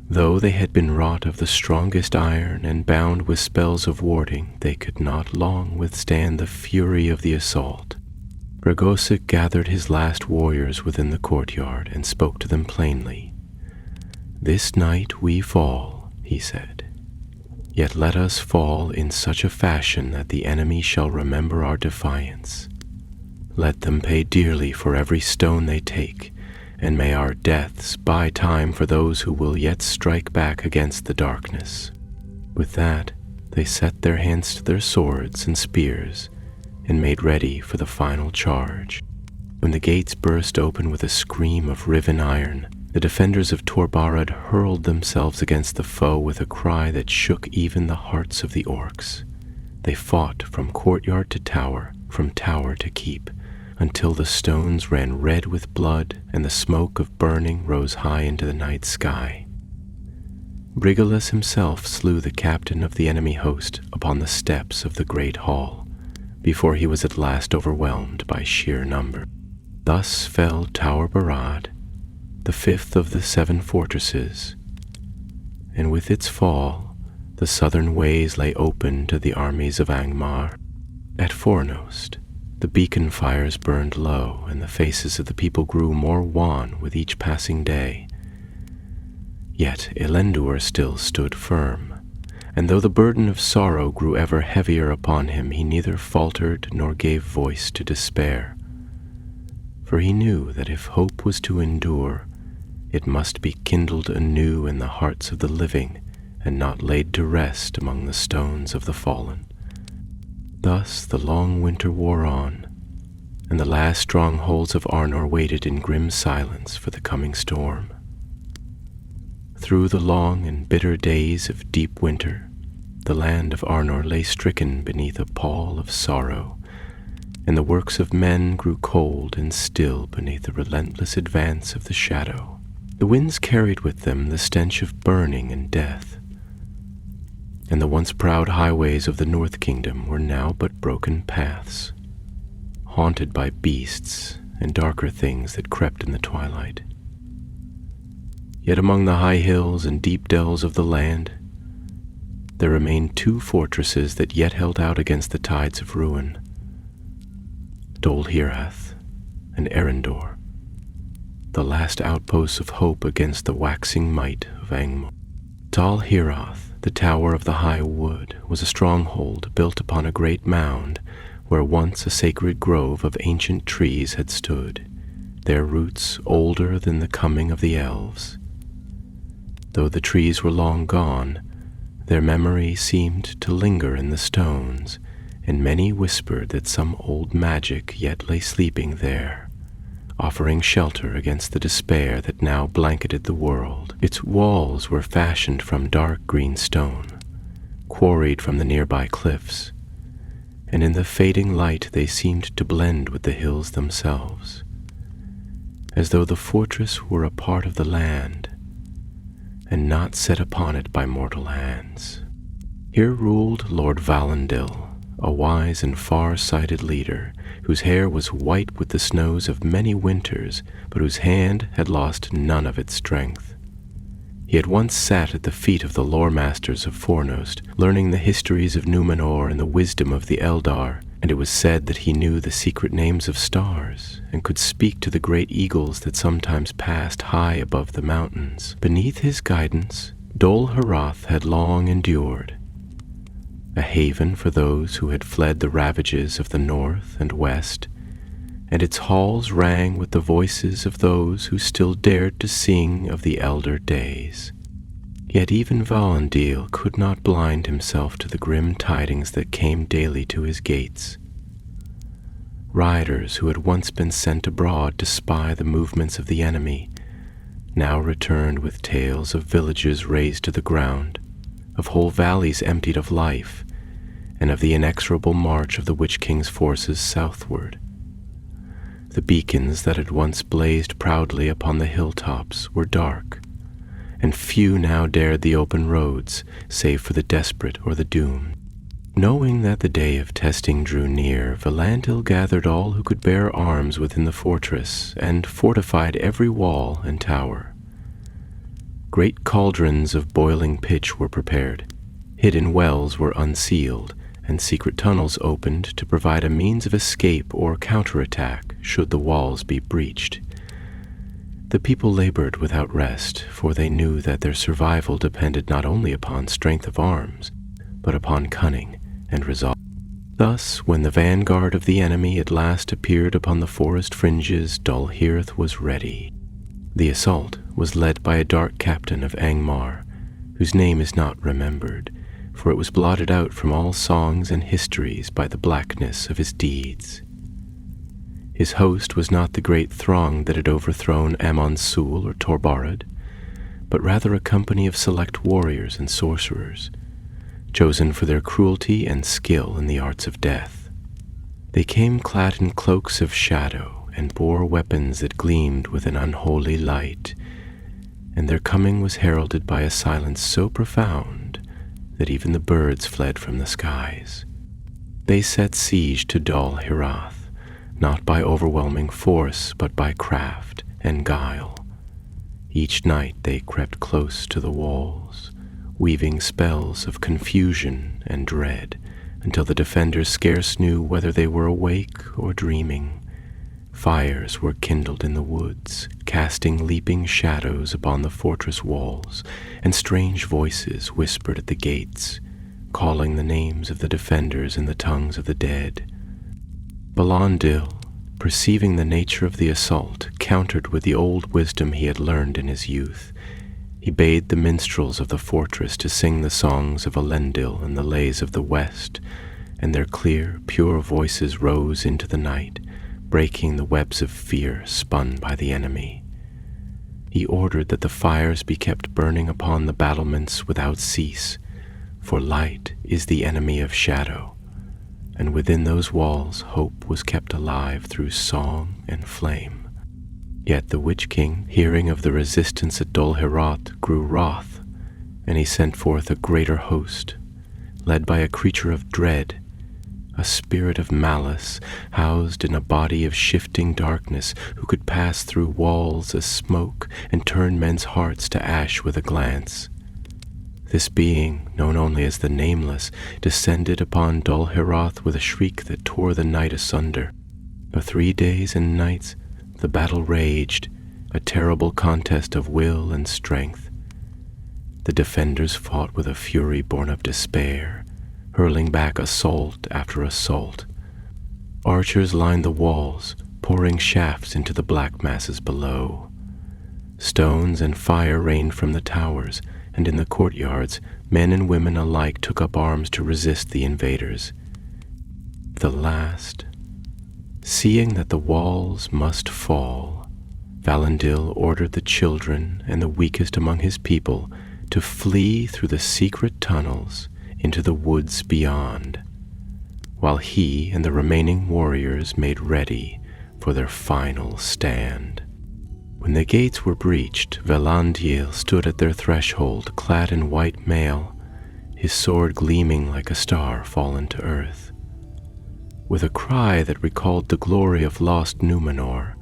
Though they had been wrought of the strongest iron and bound with spells of warding, they could not long withstand the fury of the assault. Bragosic gathered his last warriors within the courtyard and spoke to them plainly. "This night we fall," he said. "Yet let us fall in such a fashion that the enemy shall remember our defiance. Let them pay dearly for every stone they take, and may our deaths buy time for those who will yet strike back against the darkness." With that, they set their hands to their swords and spears and made ready for the final charge. When the gates burst open with a scream of riven iron, The defenders of Tor Barad hurled themselves against the foe with a cry that shook even the hearts of the orcs. They fought from courtyard to tower, from tower to keep, until the stones ran red with blood and the smoke of burning rose high into the night sky. Brigalus himself slew the captain of the enemy host upon the steps of the great hall, before he was at last overwhelmed by sheer number. Thus fell Tower Barad, the fifth of the 7 fortresses, and with its fall, the southern ways lay open to the armies of Angmar. At Fornost, the beacon fires burned low, and the faces of the people grew more wan with each passing day. Yet Elendur still stood firm, and though the burden of sorrow grew ever heavier upon him, he neither faltered nor gave voice to despair. For he knew that if hope was to endure, it must be kindled anew in the hearts of the living, and not laid to rest among the stones of the fallen. Thus the long winter wore on, and the last strongholds of Arnor waited in grim silence for the coming storm. Through the long and bitter days of deep winter, the land of Arnor lay stricken beneath a pall of sorrow, and the works of men grew cold and still beneath the relentless advance of the shadow. The winds carried with them the stench of burning and death, and the once proud highways of the North Kingdom were now but broken paths, haunted by beasts and darker things that crept in the twilight. Yet among the high hills and deep dells of the land, there remained 2 fortresses that yet held out against the tides of ruin: Dol Hirath and Erendor, the last outposts of hope against the waxing might of Angmar. Dol Hirath, the tower of the high wood, was a stronghold built upon a great mound where once a sacred grove of ancient trees had stood, their roots older than the coming of the elves. Though the trees were long gone, their memory seemed to linger in the stones, and many whispered that some old magic yet lay sleeping there, offering shelter against the despair that now blanketed the world. Its walls were fashioned from dark green stone, quarried from the nearby cliffs, and in the fading light they seemed to blend with the hills themselves, as though the fortress were a part of the land, and not set upon it by mortal hands. Here ruled Lord Valendil, a wise and far-sighted leader, whose hair was white with the snows of many winters, but whose hand had lost none of its strength. He had once sat at the feet of the lore-masters of Fornost, learning the histories of Numenor and the wisdom of the Eldar, and it was said that he knew the secret names of stars, and could speak to the great eagles that sometimes passed high above the mountains. Beneath his guidance, Dol Hirath had long endured, a haven for those who had fled the ravages of the north and west, and its halls rang with the voices of those who still dared to sing of the elder days. Yet even Valendil could not blind himself to the grim tidings that came daily to his gates. Riders who had once been sent abroad to spy the movements of the enemy now returned with tales of villages razed to the ground, of whole valleys emptied of life, and of the inexorable march of the Witch King's forces southward. The beacons that had once blazed proudly upon the hilltops were dark, and few now dared the open roads, save for the desperate or the doomed. Knowing that the day of testing drew near, Valandil gathered all who could bear arms within the fortress, and fortified every wall and tower. Great cauldrons of boiling pitch were prepared, hidden wells were unsealed, and secret tunnels opened to provide a means of escape or counterattack should the walls be breached. The people labored without rest, for they knew that their survival depended not only upon strength of arms, but upon cunning and resolve. Thus, when the vanguard of the enemy at last appeared upon the forest fringes, Dol Hirath was ready. The assault was led by a dark captain of Angmar, whose name is not remembered, for it was blotted out from all songs and histories by the blackness of his deeds. His host was not the great throng that had overthrown Amon-Sul or Torbarad, but rather a company of select warriors and sorcerers, chosen for their cruelty and skill in the arts of death. They came clad in cloaks of shadow and bore weapons that gleamed with an unholy light, and their coming was heralded by a silence so profound that even the birds fled from the skies. They set siege to Dol Hirath, not by overwhelming force, but by craft and guile. Each night they crept close to the walls, weaving spells of confusion and dread, until the defenders scarce knew whether they were awake or dreaming. Fires were kindled in the woods, casting leaping shadows upon the fortress walls, and strange voices whispered at the gates, calling the names of the defenders in the tongues of the dead. Valandil, perceiving the nature of the assault, countered with the old wisdom he had learned in his youth. He bade the minstrels of the fortress to sing the songs of Elendil and the lays of the West, and their clear, pure voices rose into the night, breaking the webs of fear spun by the enemy. He ordered that the fires be kept burning upon the battlements without cease, for light is the enemy of shadow, and within those walls hope was kept alive through song and flame. Yet the Witch King, hearing of the resistance at Dol Hirath, grew wroth, and he sent forth a greater host, led by a creature of dread, a spirit of malice, housed in a body of shifting darkness, who could pass through walls as smoke and turn men's hearts to ash with a glance. This being, known only as the Nameless, descended upon Dol Hirath with a shriek that tore the night asunder. For 3 days and nights the battle raged, a terrible contest of will and strength. The defenders fought with a fury born of despair, hurling back assault after assault. Archers lined the walls, pouring shafts into the black masses below. Stones and fire rained from the towers, and in the courtyards, men and women alike took up arms to resist the invaders. The last, seeing that the walls must fall, Valandil ordered the children and the weakest among his people to flee through the secret tunnels into the woods beyond, while he and the remaining warriors made ready for their final stand. When the gates were breached, Valandil stood at their threshold, clad in white mail, his sword gleaming like a star fallen to earth. With a cry that recalled the glory of lost Numenor,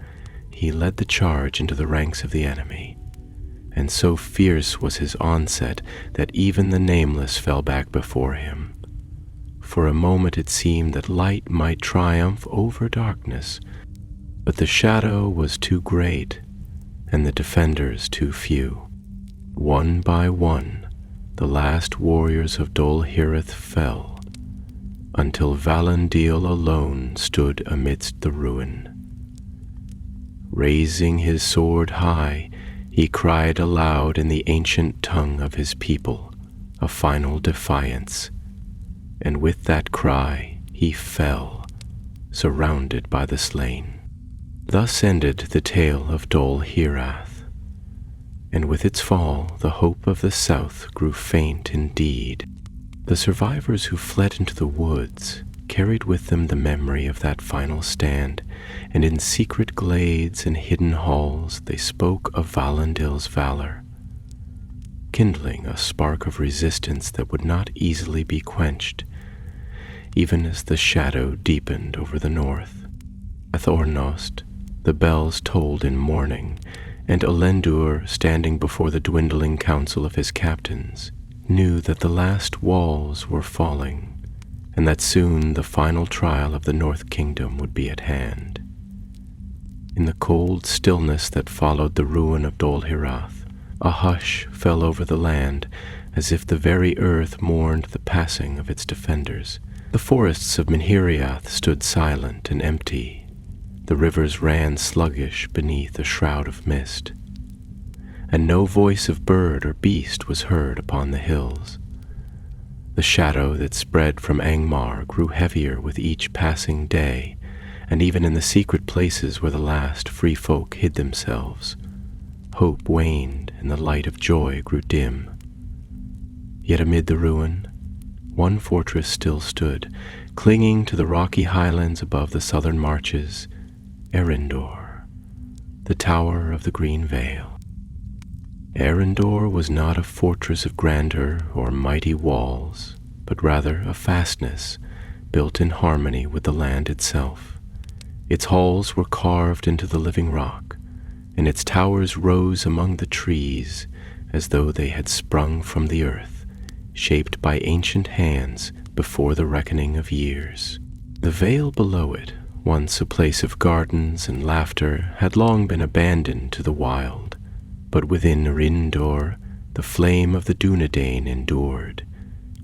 he led the charge into the ranks of the enemy, and so fierce was his onset that even the Nameless fell back before him. For a moment it seemed that light might triumph over darkness, but the shadow was too great, and the defenders too few. One by one, the last warriors of Dol Hirath fell, until Valandil alone stood amidst the ruin. Raising his sword high, he cried aloud in the ancient tongue of his people, a final defiance, and with that cry he fell, surrounded by the slain. Thus ended the tale of Dol Hirath, and with its fall the hope of the south grew faint indeed. The survivors who fled into the woods carried with them the memory of that final stand, and in secret glades and hidden halls they spoke of Valandil's valor, kindling a spark of resistance that would not easily be quenched, even as the shadow deepened over the north. At Ornost, the bells tolled in mourning, and Elendur, standing before the dwindling council of his captains, knew that the last walls were falling, and that soon the final trial of the North Kingdom would be at hand. In the cold stillness that followed the ruin of Dol Hirath, a hush fell over the land, as if the very earth mourned the passing of its defenders. The forests of Minhiriath stood silent and empty. The rivers ran sluggish beneath a shroud of mist, and no voice of bird or beast was heard upon the hills. The shadow that spread from Angmar grew heavier with each passing day, and even in the secret places where the last free folk hid themselves, hope waned and the light of joy grew dim. Yet amid the ruin, one fortress still stood, clinging to the rocky highlands above the southern marches, Erindor, the Tower of the Green Vale. Erindor was not a fortress of grandeur or mighty walls, but rather a fastness built in harmony with the land itself. Its halls were carved into the living rock, and its towers rose among the trees as though they had sprung from the earth, shaped by ancient hands before the reckoning of years. The vale below it, once a place of gardens and laughter, had long been abandoned to the wild, but within Erindor the flame of the Dunedain endured,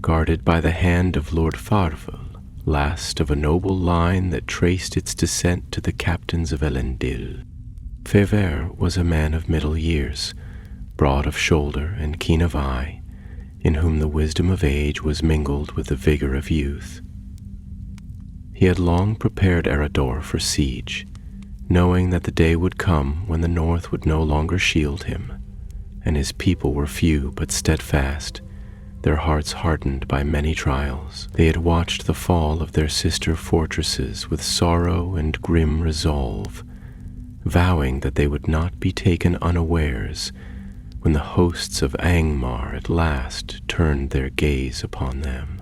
guarded by the hand of Lord Farvel, last of a noble line that traced its descent to the captains of Elendil. Fever was a man of middle years, broad of shoulder and keen of eye, in whom the wisdom of age was mingled with the vigor of youth. He had long prepared Eredor for siege, knowing that the day would come when the north would no longer shield him, and his people were few but steadfast, their hearts hardened by many trials. They had watched the fall of their sister fortresses with sorrow and grim resolve, vowing that they would not be taken unawares when the hosts of Angmar at last turned their gaze upon them.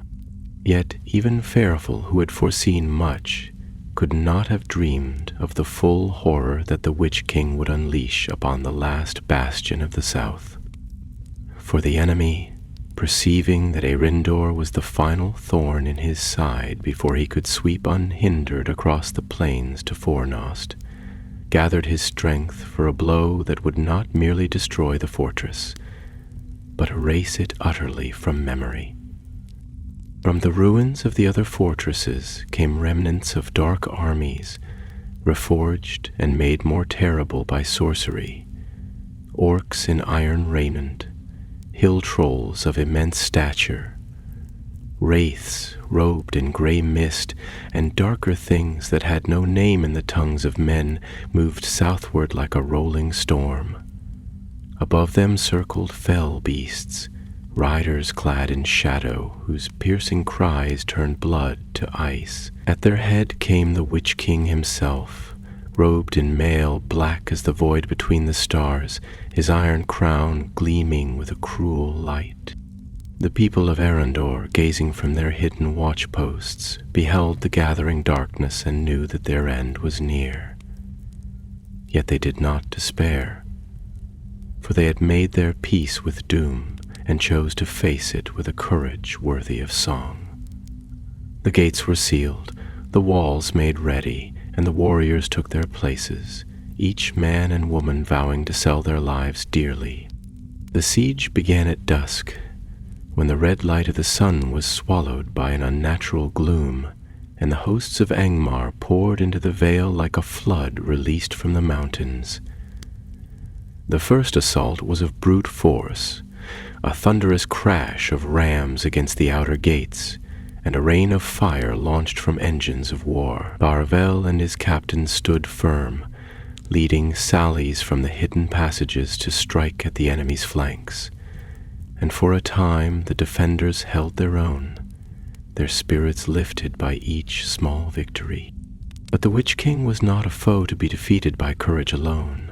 Yet even Ferroful, who had foreseen much, could not have dreamed of the full horror that the Witch King would unleash upon the last bastion of the south. For the enemy, perceiving that Erindor was the final thorn in his side before he could sweep unhindered across the plains to Fornost, gathered his strength for a blow that would not merely destroy the fortress, but erase it utterly from memory. From the ruins of the other fortresses came remnants of dark armies, reforged and made more terrible by sorcery, orcs in iron raiment, hill trolls of immense stature, wraiths robed in grey mist, and darker things that had no name in the tongues of men moved southward like a rolling storm. Above them circled fell beasts, riders clad in shadow, whose piercing cries turned blood to ice. At their head came the Witch King himself, robed in mail black as the void between the stars, his iron crown gleaming with a cruel light. The people of Erindor, gazing from their hidden watchposts, beheld the gathering darkness and knew that their end was near. Yet they did not despair, for they had made their peace with doom and chose to face it with a courage worthy of song. The gates were sealed, the walls made ready, and the warriors took their places, each man and woman vowing to sell their lives dearly. The siege began at dusk, when the red light of the sun was swallowed by an unnatural gloom, and the hosts of Angmar poured into the vale like a flood released from the mountains. The first assault was of brute force, a thunderous crash of rams against the outer gates, and a rain of fire launched from engines of war. Barvel and his captains stood firm, leading sallies from the hidden passages to strike at the enemy's flanks. And for a time the defenders held their own, their spirits lifted by each small victory. But the Witch King was not a foe to be defeated by courage alone.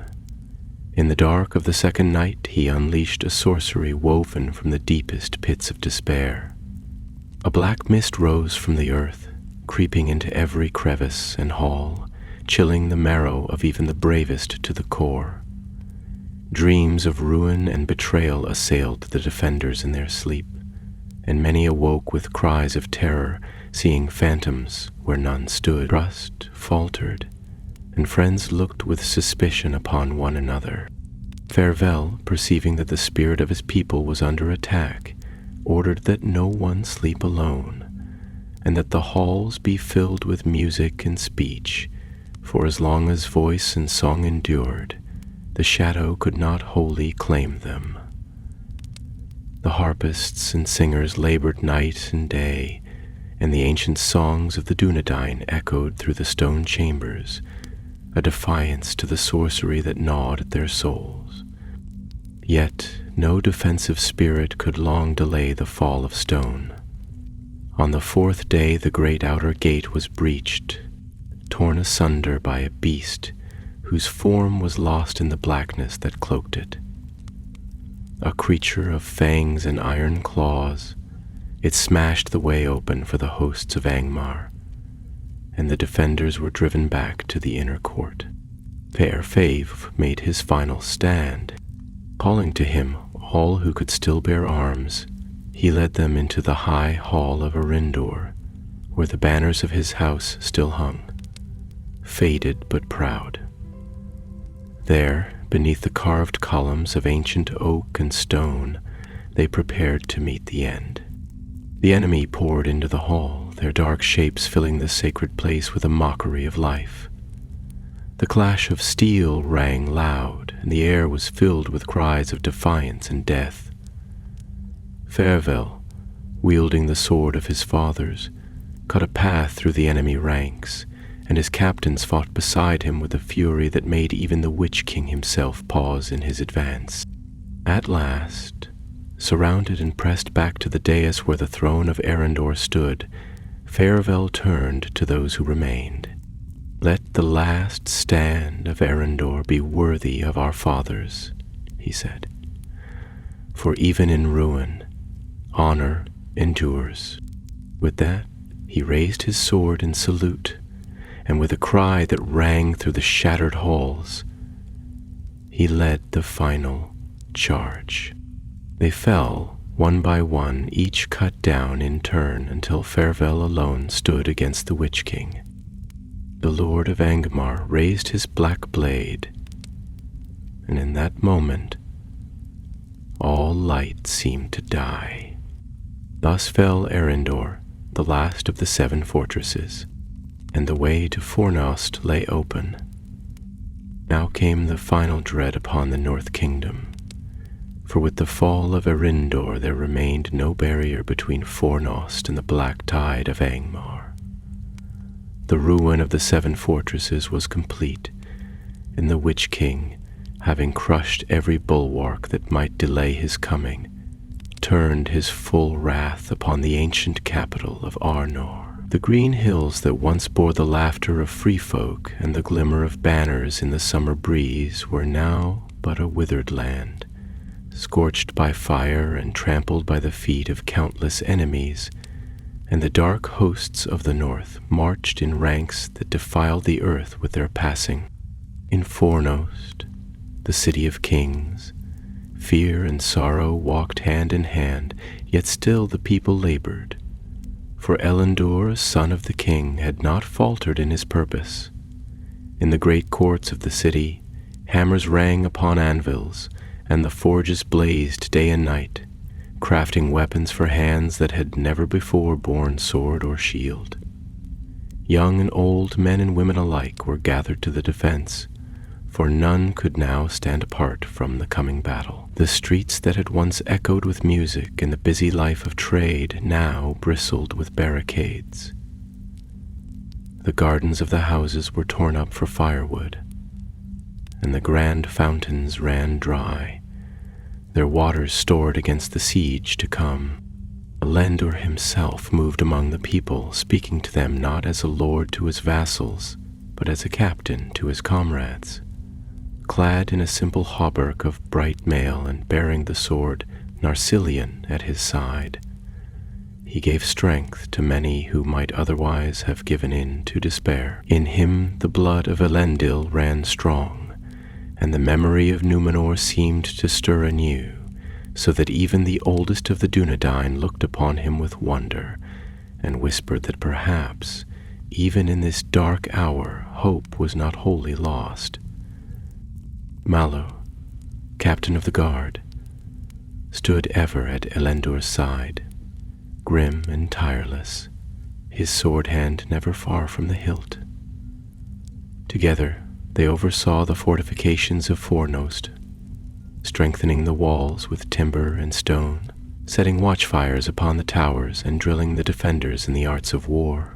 In the dark of the second night he unleashed a sorcery woven from the deepest pits of despair. A black mist rose from the earth, creeping into every crevice and hall, chilling the marrow of even the bravest to the core. Dreams of ruin and betrayal assailed the defenders in their sleep, and many awoke with cries of terror, seeing phantoms where none stood. Trust faltered, and friends looked with suspicion upon one another. Farvel, perceiving that the spirit of his people was under attack, ordered that no one sleep alone, and that the halls be filled with music and speech, for as long as voice and song endured, the shadow could not wholly claim them. The harpists and singers labored night and day, and the ancient songs of the Dunedain echoed through the stone chambers, a defiance to the sorcery that gnawed at their souls. Yet no defensive spirit could long delay the fall of stone. On the fourth day the great outer gate was breached, torn asunder by a beast whose form was lost in the blackness that cloaked it. A creature of fangs and iron claws, it smashed the way open for the hosts of Angmar, and the defenders were driven back to the inner court. Fair Fave made his final stand. Calling to him all who could still bear arms, he led them into the high hall of Arindor, where the banners of his house still hung, faded but proud. There, beneath the carved columns of ancient oak and stone, they prepared to meet the end. The enemy poured into the hall, their dark shapes filling the sacred place with a mockery of life. The clash of steel rang loud, and the air was filled with cries of defiance and death. Fairvel, wielding the sword of his fathers, cut a path through the enemy ranks, and his captains fought beside him with a fury that made even the Witch King himself pause in his advance. At last, surrounded and pressed back to the dais where the throne of Arindor stood, Fairvel turned to those who remained. "Let the last stand of Arindor be worthy of our fathers," he said. "For even in ruin, honor endures." With that, he raised his sword in salute, and with a cry that rang through the shattered halls, he led the final charge. They fell, one by one, each cut down in turn until Fairvel alone stood against the Witch King. The Lord of Angmar raised his black blade, and in that moment, all light seemed to die. Thus fell Arindor, the last of the 7 fortresses, and the way to Fornost lay open. Now came the final dread upon the North Kingdom, for with the fall of Arindor there remained no barrier between Fornost and the black tide of Angmar. The ruin of the 7 fortresses was complete, and the Witch King, having crushed every bulwark that might delay his coming, turned his full wrath upon the ancient capital of Arnor. The green hills that once bore the laughter of free folk and the glimmer of banners in the summer breeze were now but a withered land, scorched by fire and trampled by the feet of countless enemies, and the dark hosts of the north marched in ranks that defiled the earth with their passing. In Fornost, the city of kings, fear and sorrow walked hand in hand, yet still the people labored. For Elendor, son of the king, had not faltered in his purpose. In the great courts of the city, hammers rang upon anvils, and the forges blazed day and night, crafting weapons for hands that had never before borne sword or shield. Young and old, men and women alike, were gathered to the defense, for none could now stand apart from the coming battle. The streets that had once echoed with music and the busy life of trade now bristled with barricades. The gardens of the houses were torn up for firewood, and the grand fountains ran dry, their waters stored against the siege to come. Elendor himself moved among the people, speaking to them not as a lord to his vassals, but as a captain to his comrades. Clad in a simple hauberk of bright mail and bearing the sword Narsillion at his side, he gave strength to many who might otherwise have given in to despair. In him the blood of Elendil ran strong, and the memory of Numenor seemed to stir anew, so that even the oldest of the Dunedain looked upon him with wonder, and whispered that perhaps, even in this dark hour, hope was not wholly lost. Malo, captain of the guard, stood ever at Elendor's side, grim and tireless, his sword hand never far from the hilt. Together they oversaw the fortifications of Fornost, strengthening the walls with timber and stone, setting watchfires upon the towers and drilling the defenders in the arts of war.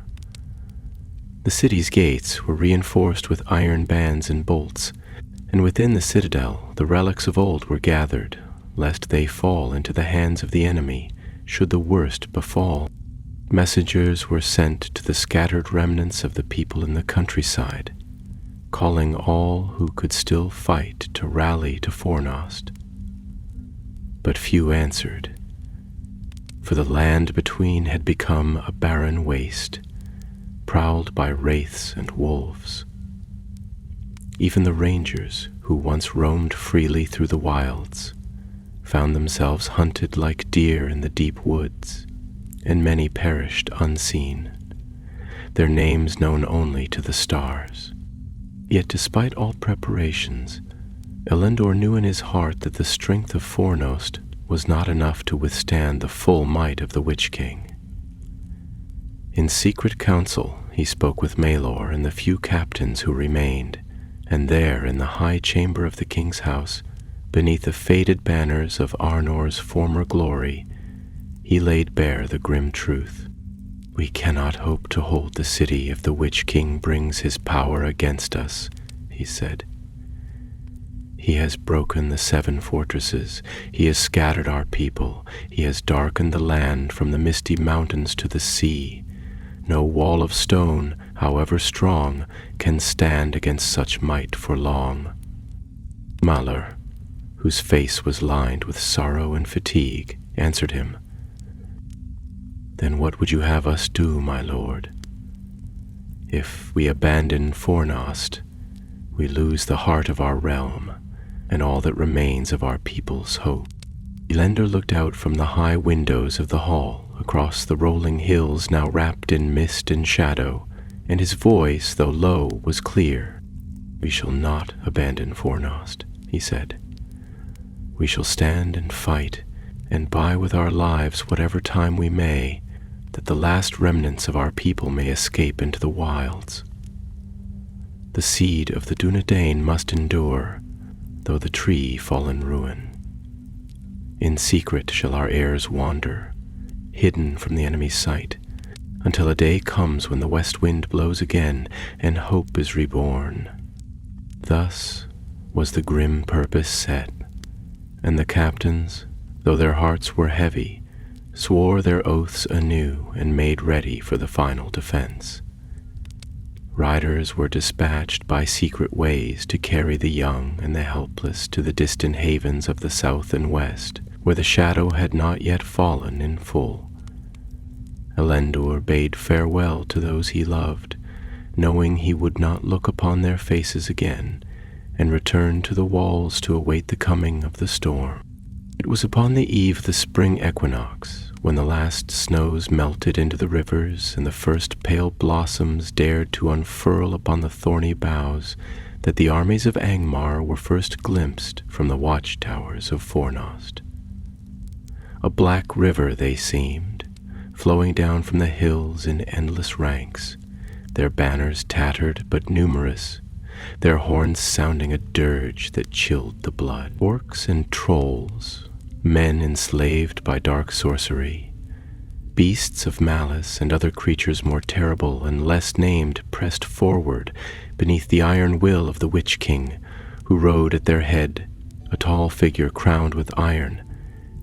The city's gates were reinforced with iron bands and bolts, and within the citadel the relics of old were gathered, lest they fall into the hands of the enemy should the worst befall. Messengers were sent to the scattered remnants of the people in the countryside, calling all who could still fight to rally to Fornost. But few answered, for the land between had become a barren waste, prowled by wraiths and wolves. Even the rangers, who once roamed freely through the wilds, found themselves hunted like deer in the deep woods, and many perished unseen, their names known only to the stars. Yet despite all preparations, Elendor knew in his heart that the strength of Fornost was not enough to withstand the full might of the Witch King. In secret council he spoke with Maelor and the few captains who remained, and there in the high chamber of the king's house, beneath the faded banners of Arnor's former glory, he laid bare the grim truth. "We cannot hope to hold the city if the Witch King brings his power against us," he said. "He has broken the 7 fortresses, he has scattered our people, he has darkened the land from the misty mountains to the sea. No wall of stone, however strong, can stand against such might for long." Malar, whose face was lined with sorrow and fatigue, answered him, "Then what would you have us do, my lord? If we abandon Fornost, we lose the heart of our realm, and all that remains of our people's hope." Elendor looked out from the high windows of the hall across the rolling hills now wrapped in mist and shadow, and his voice, though low, was clear. "We shall not abandon Fornost," he said. "We shall stand and fight, and buy with our lives whatever time we may, that the last remnants of our people may escape into the wilds. The seed of the Dunedain must endure, though the tree fall in ruin. In secret shall our heirs wander, hidden from the enemy's sight, until a day comes when the west wind blows again and hope is reborn." Thus was the grim purpose set, and the captains, though their hearts were heavy, swore their oaths anew and made ready for the final defense. Riders were dispatched by secret ways to carry the young and the helpless to the distant havens of the south and west, where the shadow had not yet fallen in full. Elendor bade farewell to those he loved, knowing he would not look upon their faces again, and returned to the walls to await the coming of the storm. It was upon the eve of the spring equinox, when the last snows melted into the rivers and the first pale blossoms dared to unfurl upon the thorny boughs, that the armies of Angmar were first glimpsed from the watchtowers of Fornost. A black river they seemed, flowing down from the hills in endless ranks, their banners tattered but numerous, their horns sounding a dirge that chilled the blood. Orcs and trolls, men enslaved by dark sorcery, beasts of malice and other creatures more terrible and less named pressed forward beneath the iron will of the Witch King, who rode at their head, a tall figure crowned with iron,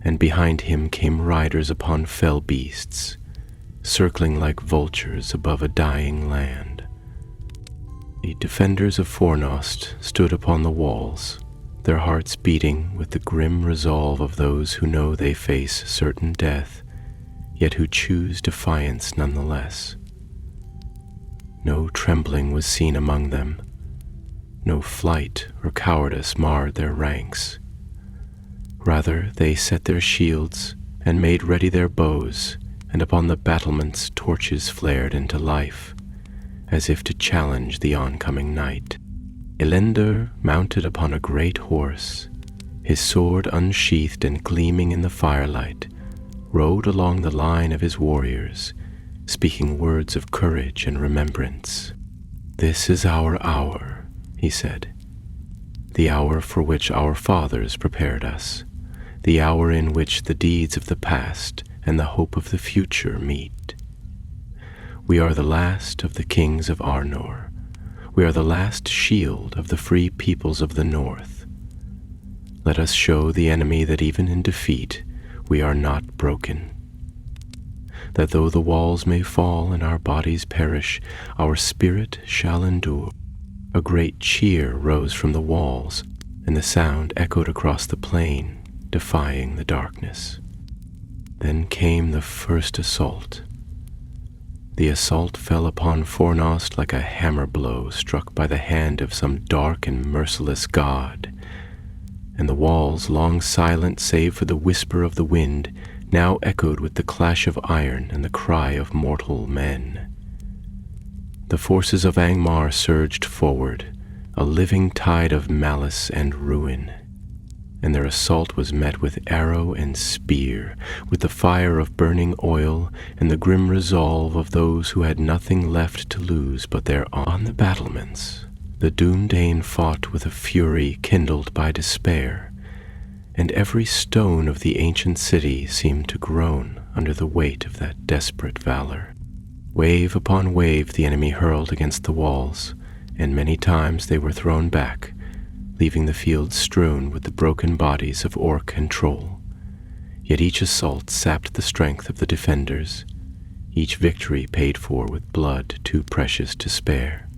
and behind him came riders upon fell beasts, circling like vultures above a dying land. The defenders of Fornost stood upon the walls, their hearts beating with the grim resolve of those who know they face certain death, yet who choose defiance nonetheless. No trembling was seen among them. No flight or cowardice marred their ranks. Rather, they set their shields and made ready their bows, and upon the battlements torches flared into life, as if to challenge the oncoming night. Elendor, mounted upon a great horse, his sword unsheathed and gleaming in the firelight, rode along the line of his warriors, speaking words of courage and remembrance. "This is our hour," he said, "the hour for which our fathers prepared us, the hour in which the deeds of the past and the hope of the future meet. We are the last of the kings of Arnor. We are the last shield of the free peoples of the north. Let us show the enemy that even in defeat we are not broken. That though the walls may fall and our bodies perish, our spirit shall endure. A great cheer rose from the walls, and the sound echoed across the plain, defying the darkness. Then came the first assault. The assault fell upon Fornost like a hammer blow struck by the hand of some dark and merciless god, and the walls, long silent save for the whisper of the wind, now echoed with the clash of iron and the cry of mortal men. The forces of Angmar surged forward, a living tide of malice and ruin, and their assault was met with arrow and spear, with the fire of burning oil and the grim resolve of those who had nothing left to lose but their honor. On the battlements, the Dúnedain fought with a fury kindled by despair, and every stone of the ancient city seemed to groan under the weight of that desperate valor. Wave upon wave the enemy hurled against the walls, and many times they were thrown back, leaving the fields strewn with the broken bodies of orc and troll. Yet each assault sapped the strength of the defenders, each victory paid for with blood too precious to spare.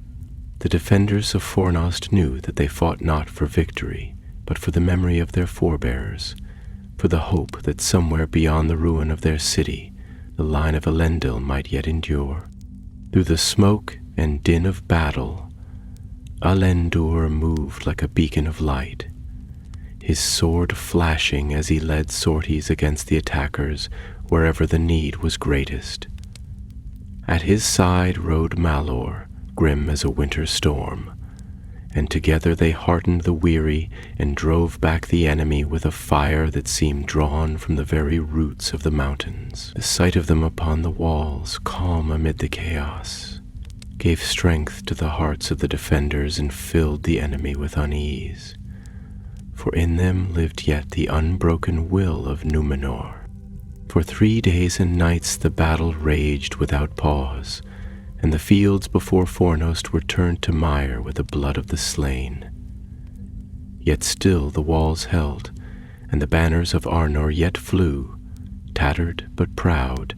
The defenders of Fornost knew that they fought not for victory, but for the memory of their forebears, for the hope that somewhere beyond the ruin of their city the line of Elendil might yet endure. Through the smoke and din of battle, Alendur moved like a beacon of light, his sword flashing as he led sorties against the attackers wherever the need was greatest. At his side rode Malor, grim as a winter storm, and together they heartened the weary and drove back the enemy with a fire that seemed drawn from the very roots of the mountains. The sight of them upon the walls, calm amid the chaos, gave strength to the hearts of the defenders and filled the enemy with unease, for in them lived yet the unbroken will of Númenor. For 3 days and nights the battle raged without pause, and the fields before Fornost were turned to mire with the blood of the slain. Yet still the walls held, and the banners of Arnor yet flew, tattered but proud,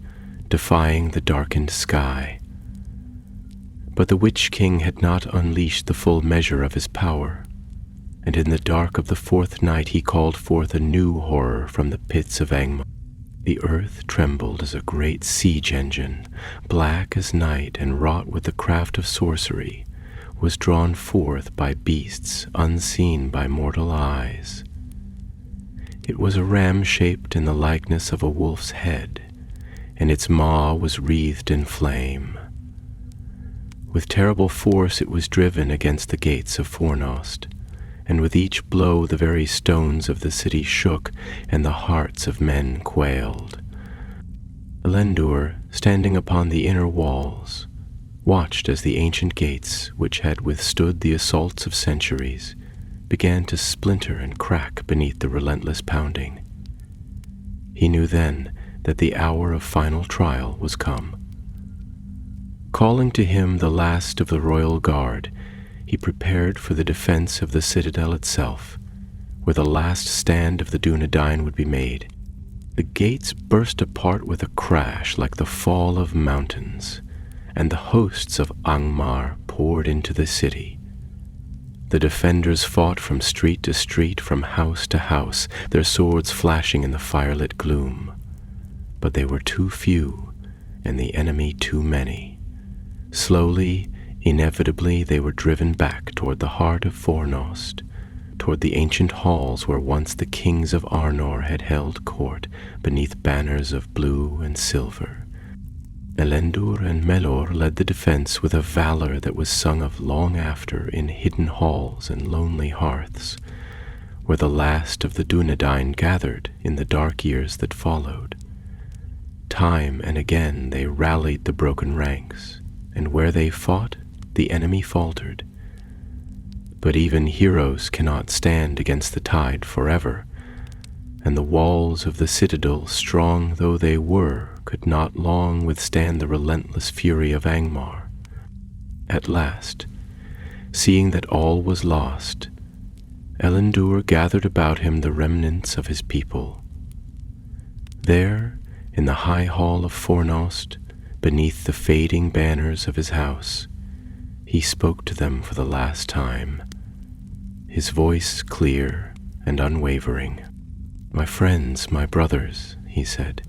defying the darkened sky. But the Witch King had not unleashed the full measure of his power, and in the dark of the 4th night he called forth a new horror from the pits of Angmar. The earth trembled as a great siege engine, black as night and wrought with the craft of sorcery, was drawn forth by beasts unseen by mortal eyes. It was a ram shaped in the likeness of a wolf's head, and its maw was wreathed in flame. With terrible force it was driven against the gates of Fornost, and with each blow the very stones of the city shook, and the hearts of men quailed. Elendur, standing upon the inner walls, watched as the ancient gates, which had withstood the assaults of centuries, began to splinter and crack beneath the relentless pounding. He knew then that the hour of final trial was come. Calling to him the last of the royal guard, he prepared for the defense of the citadel itself, where the last stand of the Dúnedain would be made. The gates burst apart with a crash like the fall of mountains, and the hosts of Angmar poured into the city. The defenders fought from street to street, from house to house, their swords flashing in the firelit gloom. But they were too few, and the enemy too many. Slowly, inevitably, they were driven back toward the heart of Fornost, toward the ancient halls where once the kings of Arnor had held court beneath banners of blue and silver. Elendur and Melor led the defense with a valor that was sung of long after in hidden halls and lonely hearths, where the last of the Dúnedain gathered in the dark years that followed. Time and again they rallied the broken ranks, and where they fought, the enemy faltered. But even heroes cannot stand against the tide forever, and the walls of the citadel, strong though they were, could not long withstand the relentless fury of Angmar. At last, seeing that all was lost, Elendil gathered about him the remnants of his people. There, in the high hall of Fornost, beneath the fading banners of his house, he spoke to them for the last time, his voice clear and unwavering. "My friends, my brothers," he said,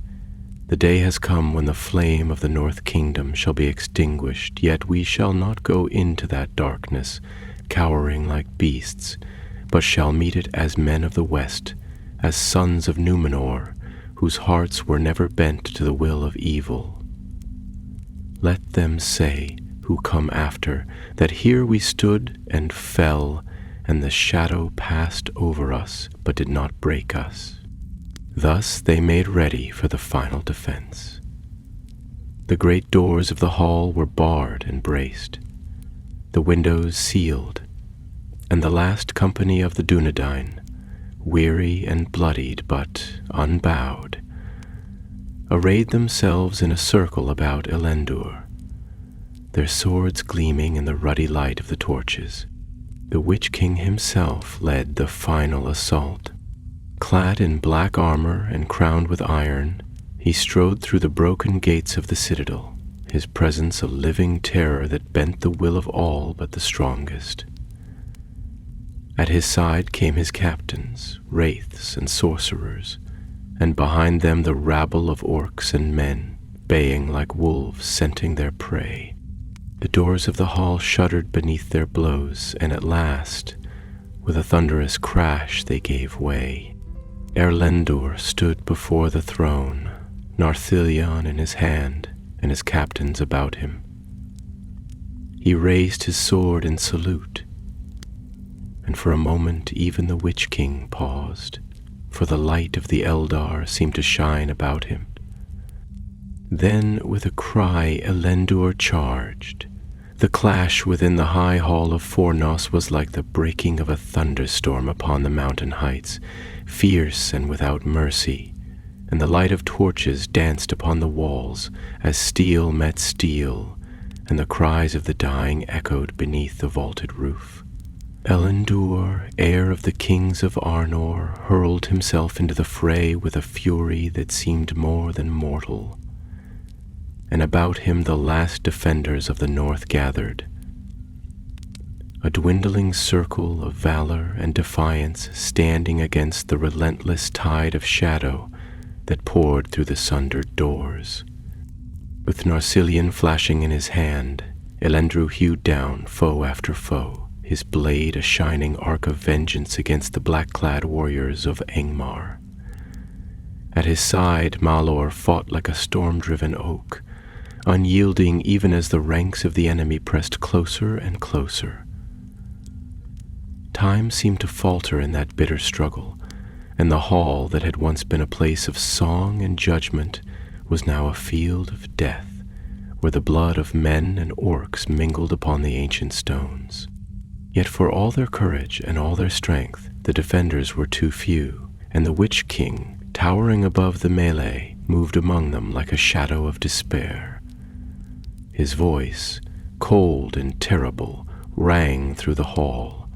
"the day has come when the flame of the North Kingdom shall be extinguished, yet we shall not go into that darkness, cowering like beasts, but shall meet it as men of the West, as sons of Númenor, whose hearts were never bent to the will of evil. Let them say, who come after, that here we stood and fell, and the shadow passed over us, but did not break us." Thus they made ready for the final defense. The great doors of the hall were barred and braced, the windows sealed, and the last company of the Dunedain, weary and bloodied but unbowed, arrayed themselves in a circle about Elendil, their swords gleaming in the ruddy light of the torches. The Witch King himself led the final assault. Clad in black armor and crowned with iron, he strode through the broken gates of the citadel, his presence a living terror that bent the will of all but the strongest. At his side came his captains, wraiths and sorcerers, and behind them the rabble of orcs and men, baying like wolves scenting their prey. The doors of the hall shuddered beneath their blows, and at last, with a thunderous crash, they gave way. Elendil stood before the throne, Narthilion in his hand, and his captains about him. He raised his sword in salute, and for a moment even the Witch King paused, for the light of the Eldar seemed to shine about him. Then, with a cry, Elendil charged. The clash within the high hall of Fornost was like the breaking of a thunderstorm upon the mountain heights, fierce and without mercy, and the light of torches danced upon the walls as steel met steel, and the cries of the dying echoed beneath the vaulted roof. Elendil, heir of the kings of Arnor, hurled himself into the fray with a fury that seemed more than mortal, and about him the last defenders of the North gathered, a dwindling circle of valor and defiance standing against the relentless tide of shadow that poured through the sundered doors. With Narsillion flashing in his hand, Elendil hewed down foe after foe, his blade a shining arc of vengeance against the black-clad warriors of Angmar. At his side, Malor fought like a storm-driven oak, unyielding even as the ranks of the enemy pressed closer and closer. Time seemed to falter in that bitter struggle, and the hall that had once been a place of song and judgment was now a field of death, where the blood of men and orcs mingled upon the ancient stones. Yet for all their courage and all their strength, the defenders were too few, and the Witch King, towering above the melee, moved among them like a shadow of despair. His voice, cold and terrible, rang through the hall,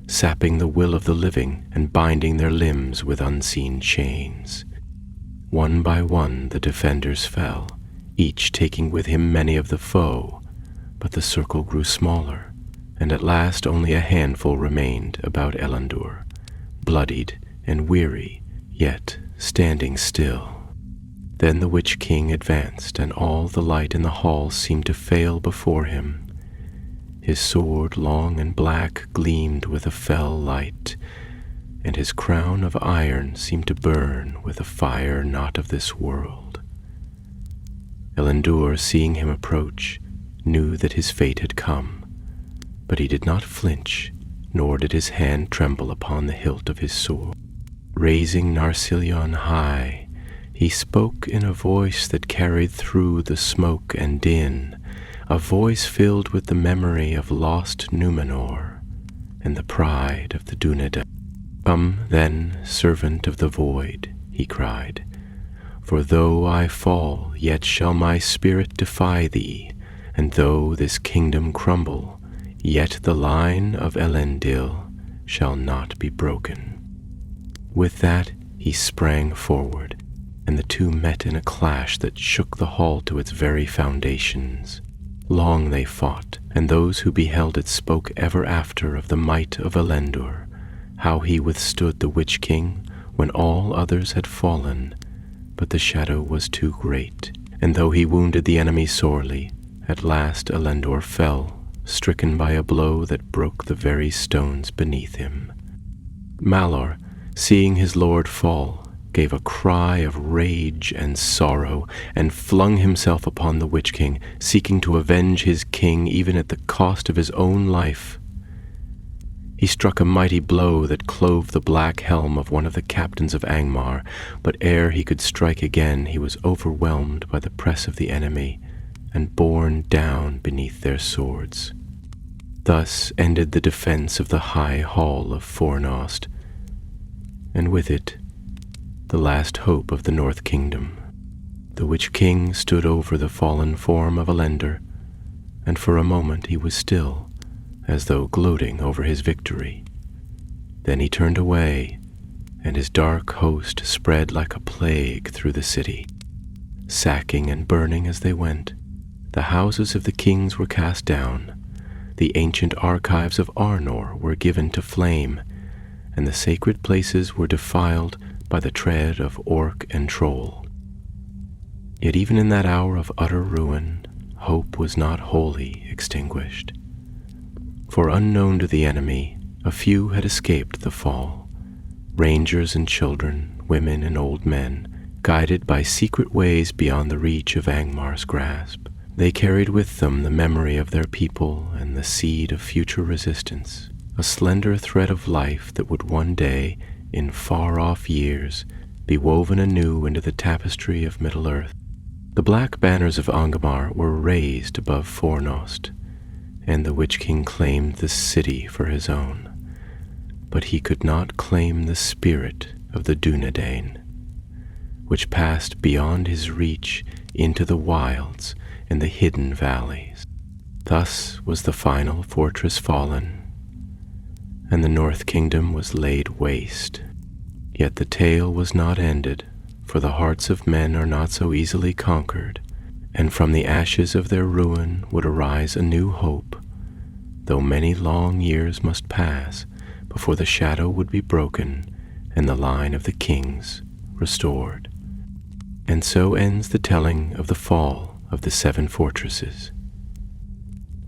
sapping the will of the living and binding their limbs with unseen chains. One by one the defenders fell, each taking with him many of the foe, but the circle grew smaller, and at last only a handful remained about Elendil, bloodied and weary, yet standing still. Then the Witch King advanced, and all the light in the hall seemed to fail before him. His sword, long and black, gleamed with a fell light, and his crown of iron seemed to burn with a fire not of this world. Elendil, seeing him approach, knew that his fate had come, but he did not flinch, nor did his hand tremble upon the hilt of his sword. Raising Narsillion high, he spoke in a voice that carried through the smoke and din, a voice filled with the memory of lost Númenor and the pride of the Dunedain. "Come then, servant of the void," he cried, "for though I fall, yet shall my spirit defy thee, and though this kingdom crumble, yet the line of Elendil shall not be broken." With that he sprang forward, and the two met in a clash that shook the hall to its very foundations. Long they fought, and those who beheld it spoke ever after of the might of Elendil, how he withstood the Witch King when all others had fallen, but the shadow was too great, and though he wounded the enemy sorely, at last Elendil fell, stricken by a blow that broke the very stones beneath him. Malor, seeing his lord fall, gave a cry of rage and sorrow, and flung himself upon the Witch King, seeking to avenge his king even at the cost of his own life. He struck a mighty blow that clove the black helm of one of the captains of Angmar, but ere he could strike again he was overwhelmed by the press of the enemy and borne down beneath their swords. Thus ended the defense of the high hall of Fornost, and with it the last hope of the North Kingdom. The Witch King stood over the fallen form of Elendil, and for a moment he was still, as though gloating over his victory. Then he turned away, and his dark host spread like a plague through the city, sacking and burning as they went. The houses of the kings were cast down, the ancient archives of Arnor were given to flame, and the sacred places were defiled by the tread of orc and troll. Yet even in that hour of utter ruin, hope was not wholly extinguished. For unknown to the enemy, a few had escaped the fall. Rangers and children, women and old men, guided by secret ways beyond the reach of Angmar's grasp. They carried with them the memory of their people and the seed of future resistance, a slender thread of life that would one day, in far-off years, be woven anew into the tapestry of Middle-earth. The black banners of Angmar were raised above Fornost, and the Witch King claimed the city for his own. But he could not claim the spirit of the Dunedain, which passed beyond his reach into the wilds and the hidden valleys. Thus was the final fortress fallen, and the North Kingdom was laid waste. Yet the tale was not ended, for the hearts of men are not so easily conquered, and from the ashes of their ruin would arise a new hope, though many long years must pass before the shadow would be broken and the line of the kings restored. And so ends the telling of the fall of the 7 fortresses,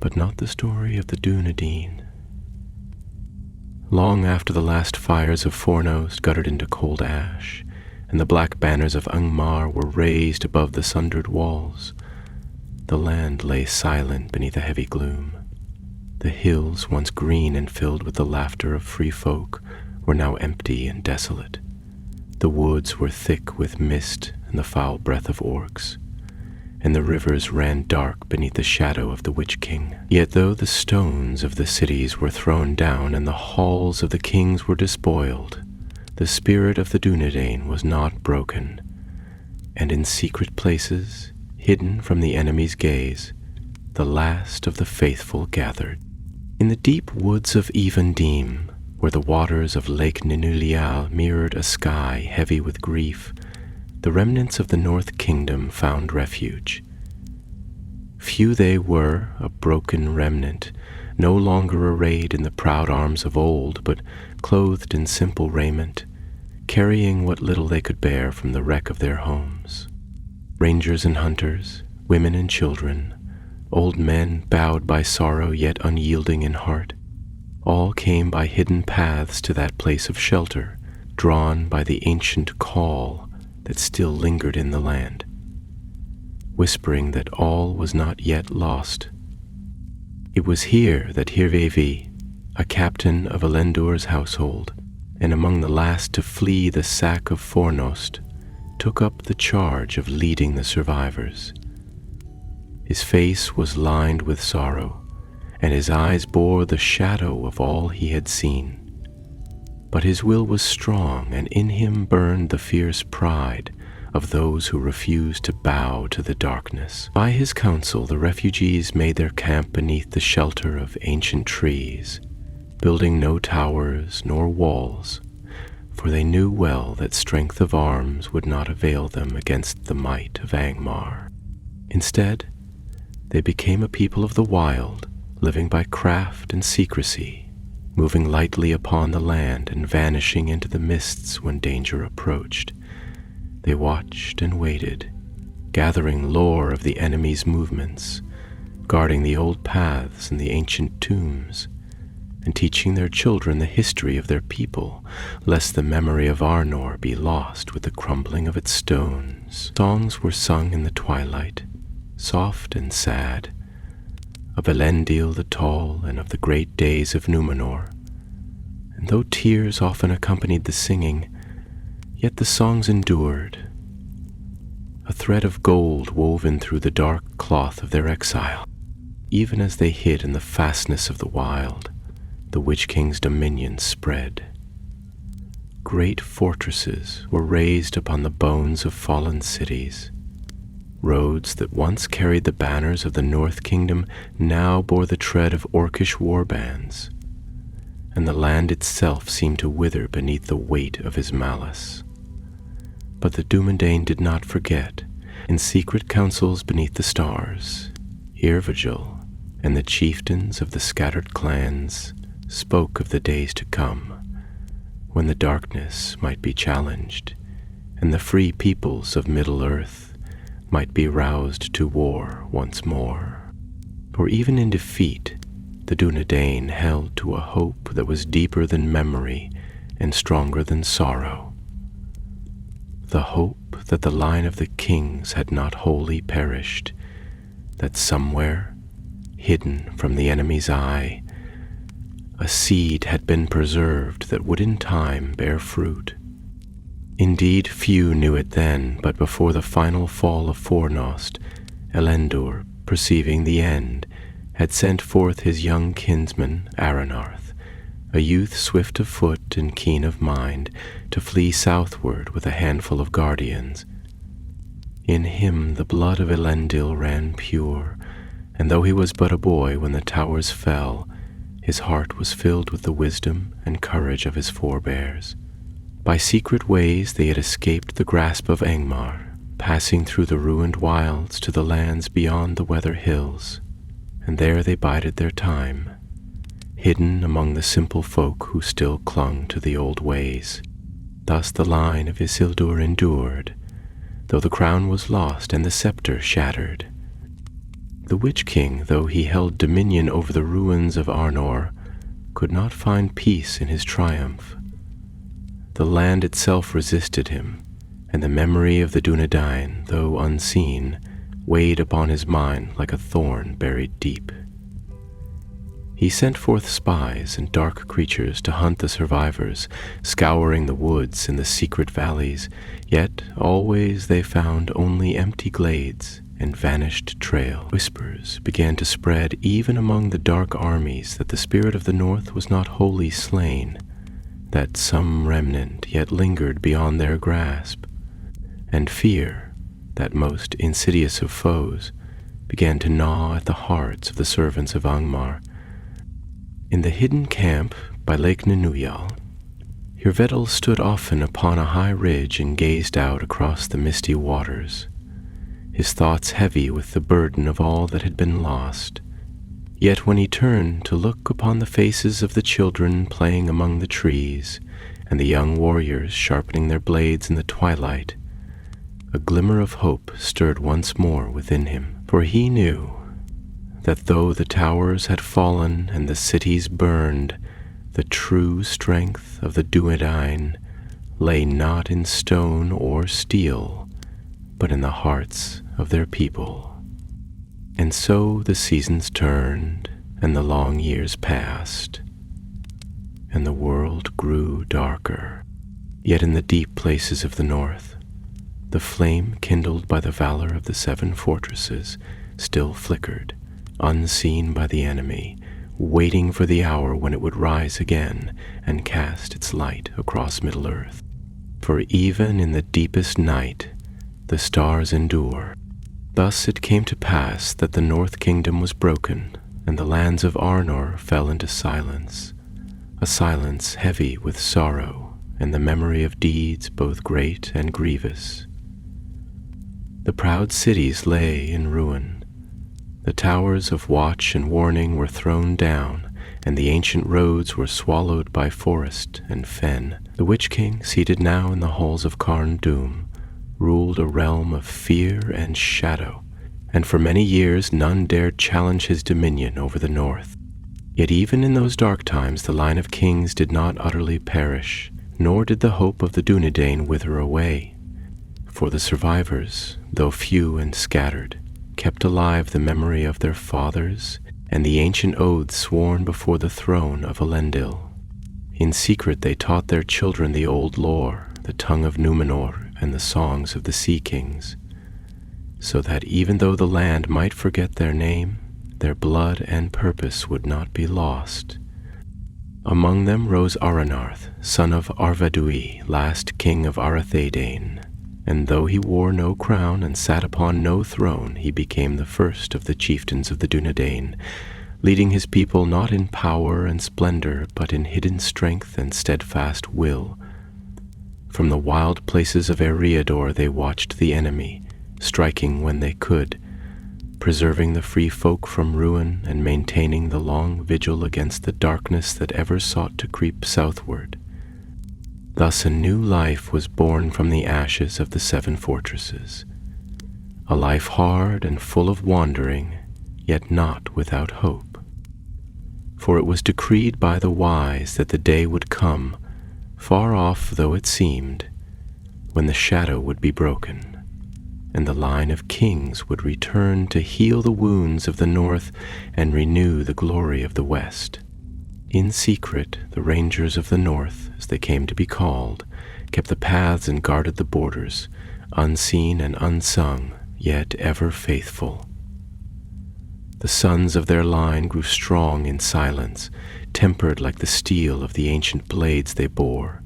but not the story of the Dunedain. Long after the last fires of Fornost guttered into cold ash, and the black banners of Angmar were raised above the sundered walls, the land lay silent beneath a heavy gloom. The hills, once green and filled with the laughter of free folk, were now empty and desolate. The woods were thick with mist and the foul breath of orcs, and the rivers ran dark beneath the shadow of the Witch King. Yet though the stones of the cities were thrown down and the halls of the kings were despoiled, the spirit of the Dunedain was not broken, and in secret places, hidden from the enemy's gaze, the last of the faithful gathered. In the deep woods of Evendim, where the waters of Lake Ninulial mirrored a sky heavy with grief, the remnants of the North Kingdom found refuge. Few they were, a broken remnant, no longer arrayed in the proud arms of old, but clothed in simple raiment, carrying what little they could bear from the wreck of their homes. Rangers and hunters, women and children, old men bowed by sorrow yet unyielding in heart, all came by hidden paths to that place of shelter, drawn by the ancient call that still lingered in the land, whispering that all was not yet lost. It was here that Hirvevi, a captain of Elendil's household, and among the last to flee the sack of Fornost, took up the charge of leading the survivors. His face was lined with sorrow, and his eyes bore the shadow of all he had seen. But his will was strong, and in him burned the fierce pride of those who refused to bow to the darkness. By his counsel, the refugees made their camp beneath the shelter of ancient trees, building no towers nor walls, for they knew well that strength of arms would not avail them against the might of Angmar. Instead, they became a people of the wild, living by craft and secrecy, moving lightly upon the land and vanishing into the mists when danger approached. They watched and waited, gathering lore of the enemy's movements, guarding the old paths and the ancient tombs, and teaching their children the history of their people, lest the memory of Arnor be lost with the crumbling of its stones. Songs were sung in the twilight, soft and sad, of Elendil the Tall and of the great days of Númenor. And though tears often accompanied the singing, yet the songs endured, a thread of gold woven through the dark cloth of their exile. Even as they hid in the fastness of the wild, the Witch King's dominions spread. Great fortresses were raised upon the bones of fallen cities. Roads that once carried the banners of the North Kingdom now bore the tread of orcish warbands, and the land itself seemed to wither beneath the weight of his malice. But the Dunedain did not forget. In secret councils beneath the stars, Irvigil and the chieftains of the scattered clans spoke of the days to come, when the darkness might be challenged, and the free peoples of Middle-earth might be roused to war once more. For even in defeat, the Dunedain held to a hope that was deeper than memory and stronger than sorrow. The hope that the line of the kings had not wholly perished, that somewhere, hidden from the enemy's eye, a seed had been preserved that would in time bear fruit. Indeed, few knew it then, but before the final fall of Fornost, Elendil, perceiving the end, had sent forth his young kinsman, Aranarth, a youth swift of foot and keen of mind, to flee southward with a handful of guardians. In him the blood of Elendil ran pure, and though he was but a boy when the towers fell, his heart was filled with the wisdom and courage of his forebears. By secret ways they had escaped the grasp of Angmar, passing through the ruined wilds to the lands beyond the Weather Hills, and there they bided their time, hidden among the simple folk who still clung to the old ways. Thus the line of Isildur endured, though the crown was lost and the scepter shattered. The Witch King, though he held dominion over the ruins of Arnor, could not find peace in his triumph. The land itself resisted him, and the memory of the Dunedain, though unseen, weighed upon his mind like a thorn buried deep. He sent forth spies and dark creatures to hunt the survivors, scouring the woods and the secret valleys, yet always they found only empty glades and vanished trails. Whispers began to spread even among the dark armies that the spirit of the North was not wholly slain, that some remnant yet lingered beyond their grasp, and fear, that most insidious of foes, began to gnaw at the hearts of the servants of Angmar. In the hidden camp by Lake Ninuyal, Hirvedal stood often upon a high ridge and gazed out across the misty waters, his thoughts heavy with the burden of all that had been lost. Yet when he turned to look upon the faces of the children playing among the trees, and the young warriors sharpening their blades in the twilight, a glimmer of hope stirred once more within him, for he knew that though the towers had fallen and the cities burned, the true strength of the Dunedain lay not in stone or steel, but in the hearts of their people. And so the seasons turned, and the long years passed, and the world grew darker. Yet in the deep places of the north, the flame kindled by the valor of the 7 fortresses still flickered, unseen by the enemy, waiting for the hour when it would rise again and cast its light across Middle-earth. For even in the deepest night the stars endure. Thus it came to pass that the North Kingdom was broken, and the lands of Arnor fell into silence, a silence heavy with sorrow and the memory of deeds both great and grievous. The proud cities lay in ruin. The towers of watch and warning were thrown down, and the ancient roads were swallowed by forest and fen. The Witch King, seated now in the halls of Carn Dûm, ruled a realm of fear and shadow, and for many years none dared challenge his dominion over the north. Yet even in those dark times the line of kings did not utterly perish, nor did the hope of the Dunedain wither away. For the survivors, though few and scattered, kept alive the memory of their fathers and the ancient oaths sworn before the throne of Elendil. In secret they taught their children the old lore, the tongue of Númenor, and the songs of the Sea Kings, so that even though the land might forget their name, their blood and purpose would not be lost. Among them rose Aranarth, son of Arvedui, last king of Arathedain, and though he wore no crown and sat upon no throne, he became the first of the chieftains of the Dunedain, leading his people not in power and splendor, but in hidden strength and steadfast will. From the wild places of Eriador they watched the enemy, striking when they could, preserving the free folk from ruin and maintaining the long vigil against the darkness that ever sought to creep southward. Thus a new life was born from the ashes of the seven fortresses, a life hard and full of wandering, yet not without hope. For it was decreed by the wise that the day would come, far off though it seemed, when the shadow would be broken, and the line of kings would return to heal the wounds of the north and renew the glory of the west. In secret, the rangers of the north, as they came to be called, kept the paths and guarded the borders, unseen and unsung, yet ever faithful. The sons of their line grew strong in silence, tempered like the steel of the ancient blades they bore.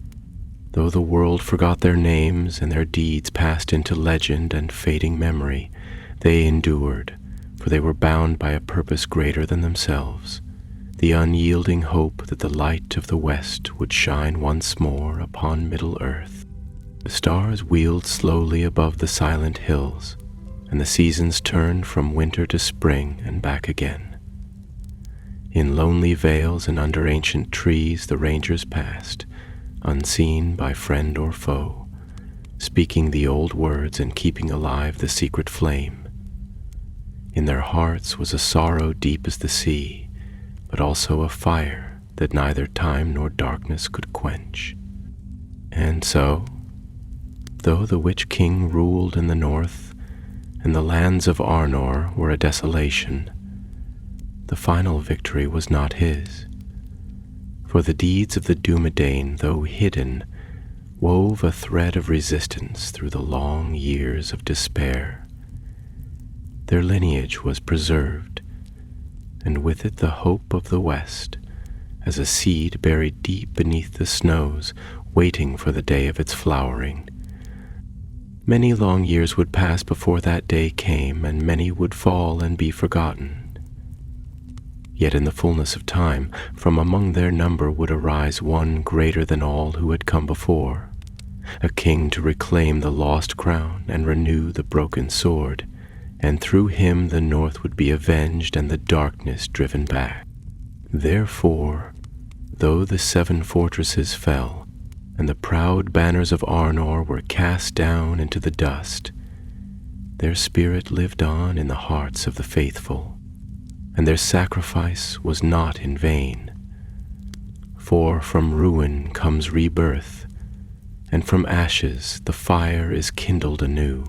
Though the world forgot their names and their deeds passed into legend and fading memory, they endured, for they were bound by a purpose greater than themselves, the unyielding hope that the light of the west would shine once more upon Middle-earth. The stars wheeled slowly above the silent hills, and the seasons turned from winter to spring and back again. In lonely vales and under ancient trees the rangers passed, unseen by friend or foe, speaking the old words and keeping alive the secret flame. In their hearts was a sorrow deep as the sea, but also a fire that neither time nor darkness could quench. And so, though the Witch King ruled in the north, and the lands of Arnor were a desolation, the final victory was not his. For the deeds of the Dunedain, though hidden, wove a thread of resistance through the long years of despair. Their lineage was preserved, and with it the hope of the West, as a seed buried deep beneath the snows, waiting for the day of its flowering. Many long years would pass before that day came, and many would fall and be forgotten. Yet in the fullness of time, from among their number would arise one greater than all who had come before, a king to reclaim the lost crown and renew the broken sword, and through him the north would be avenged and the darkness driven back. Therefore, though the seven fortresses fell, and the proud banners of Arnor were cast down into the dust, their spirit lived on in the hearts of the faithful, and their sacrifice was not in vain. For from ruin comes rebirth, and from ashes the fire is kindled anew.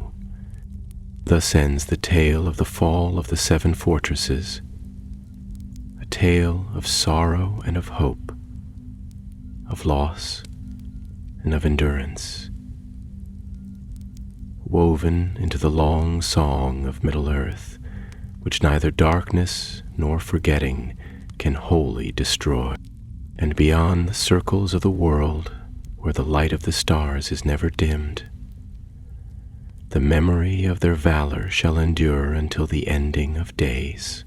Thus ends the tale of the fall of the seven fortresses, a tale of sorrow and of hope, of loss and of endurance, woven into the long song of Middle-earth, which neither darkness nor forgetting can wholly destroy. And beyond the circles of the world, where the light of the stars is never dimmed, the memory of their valor shall endure until the ending of days.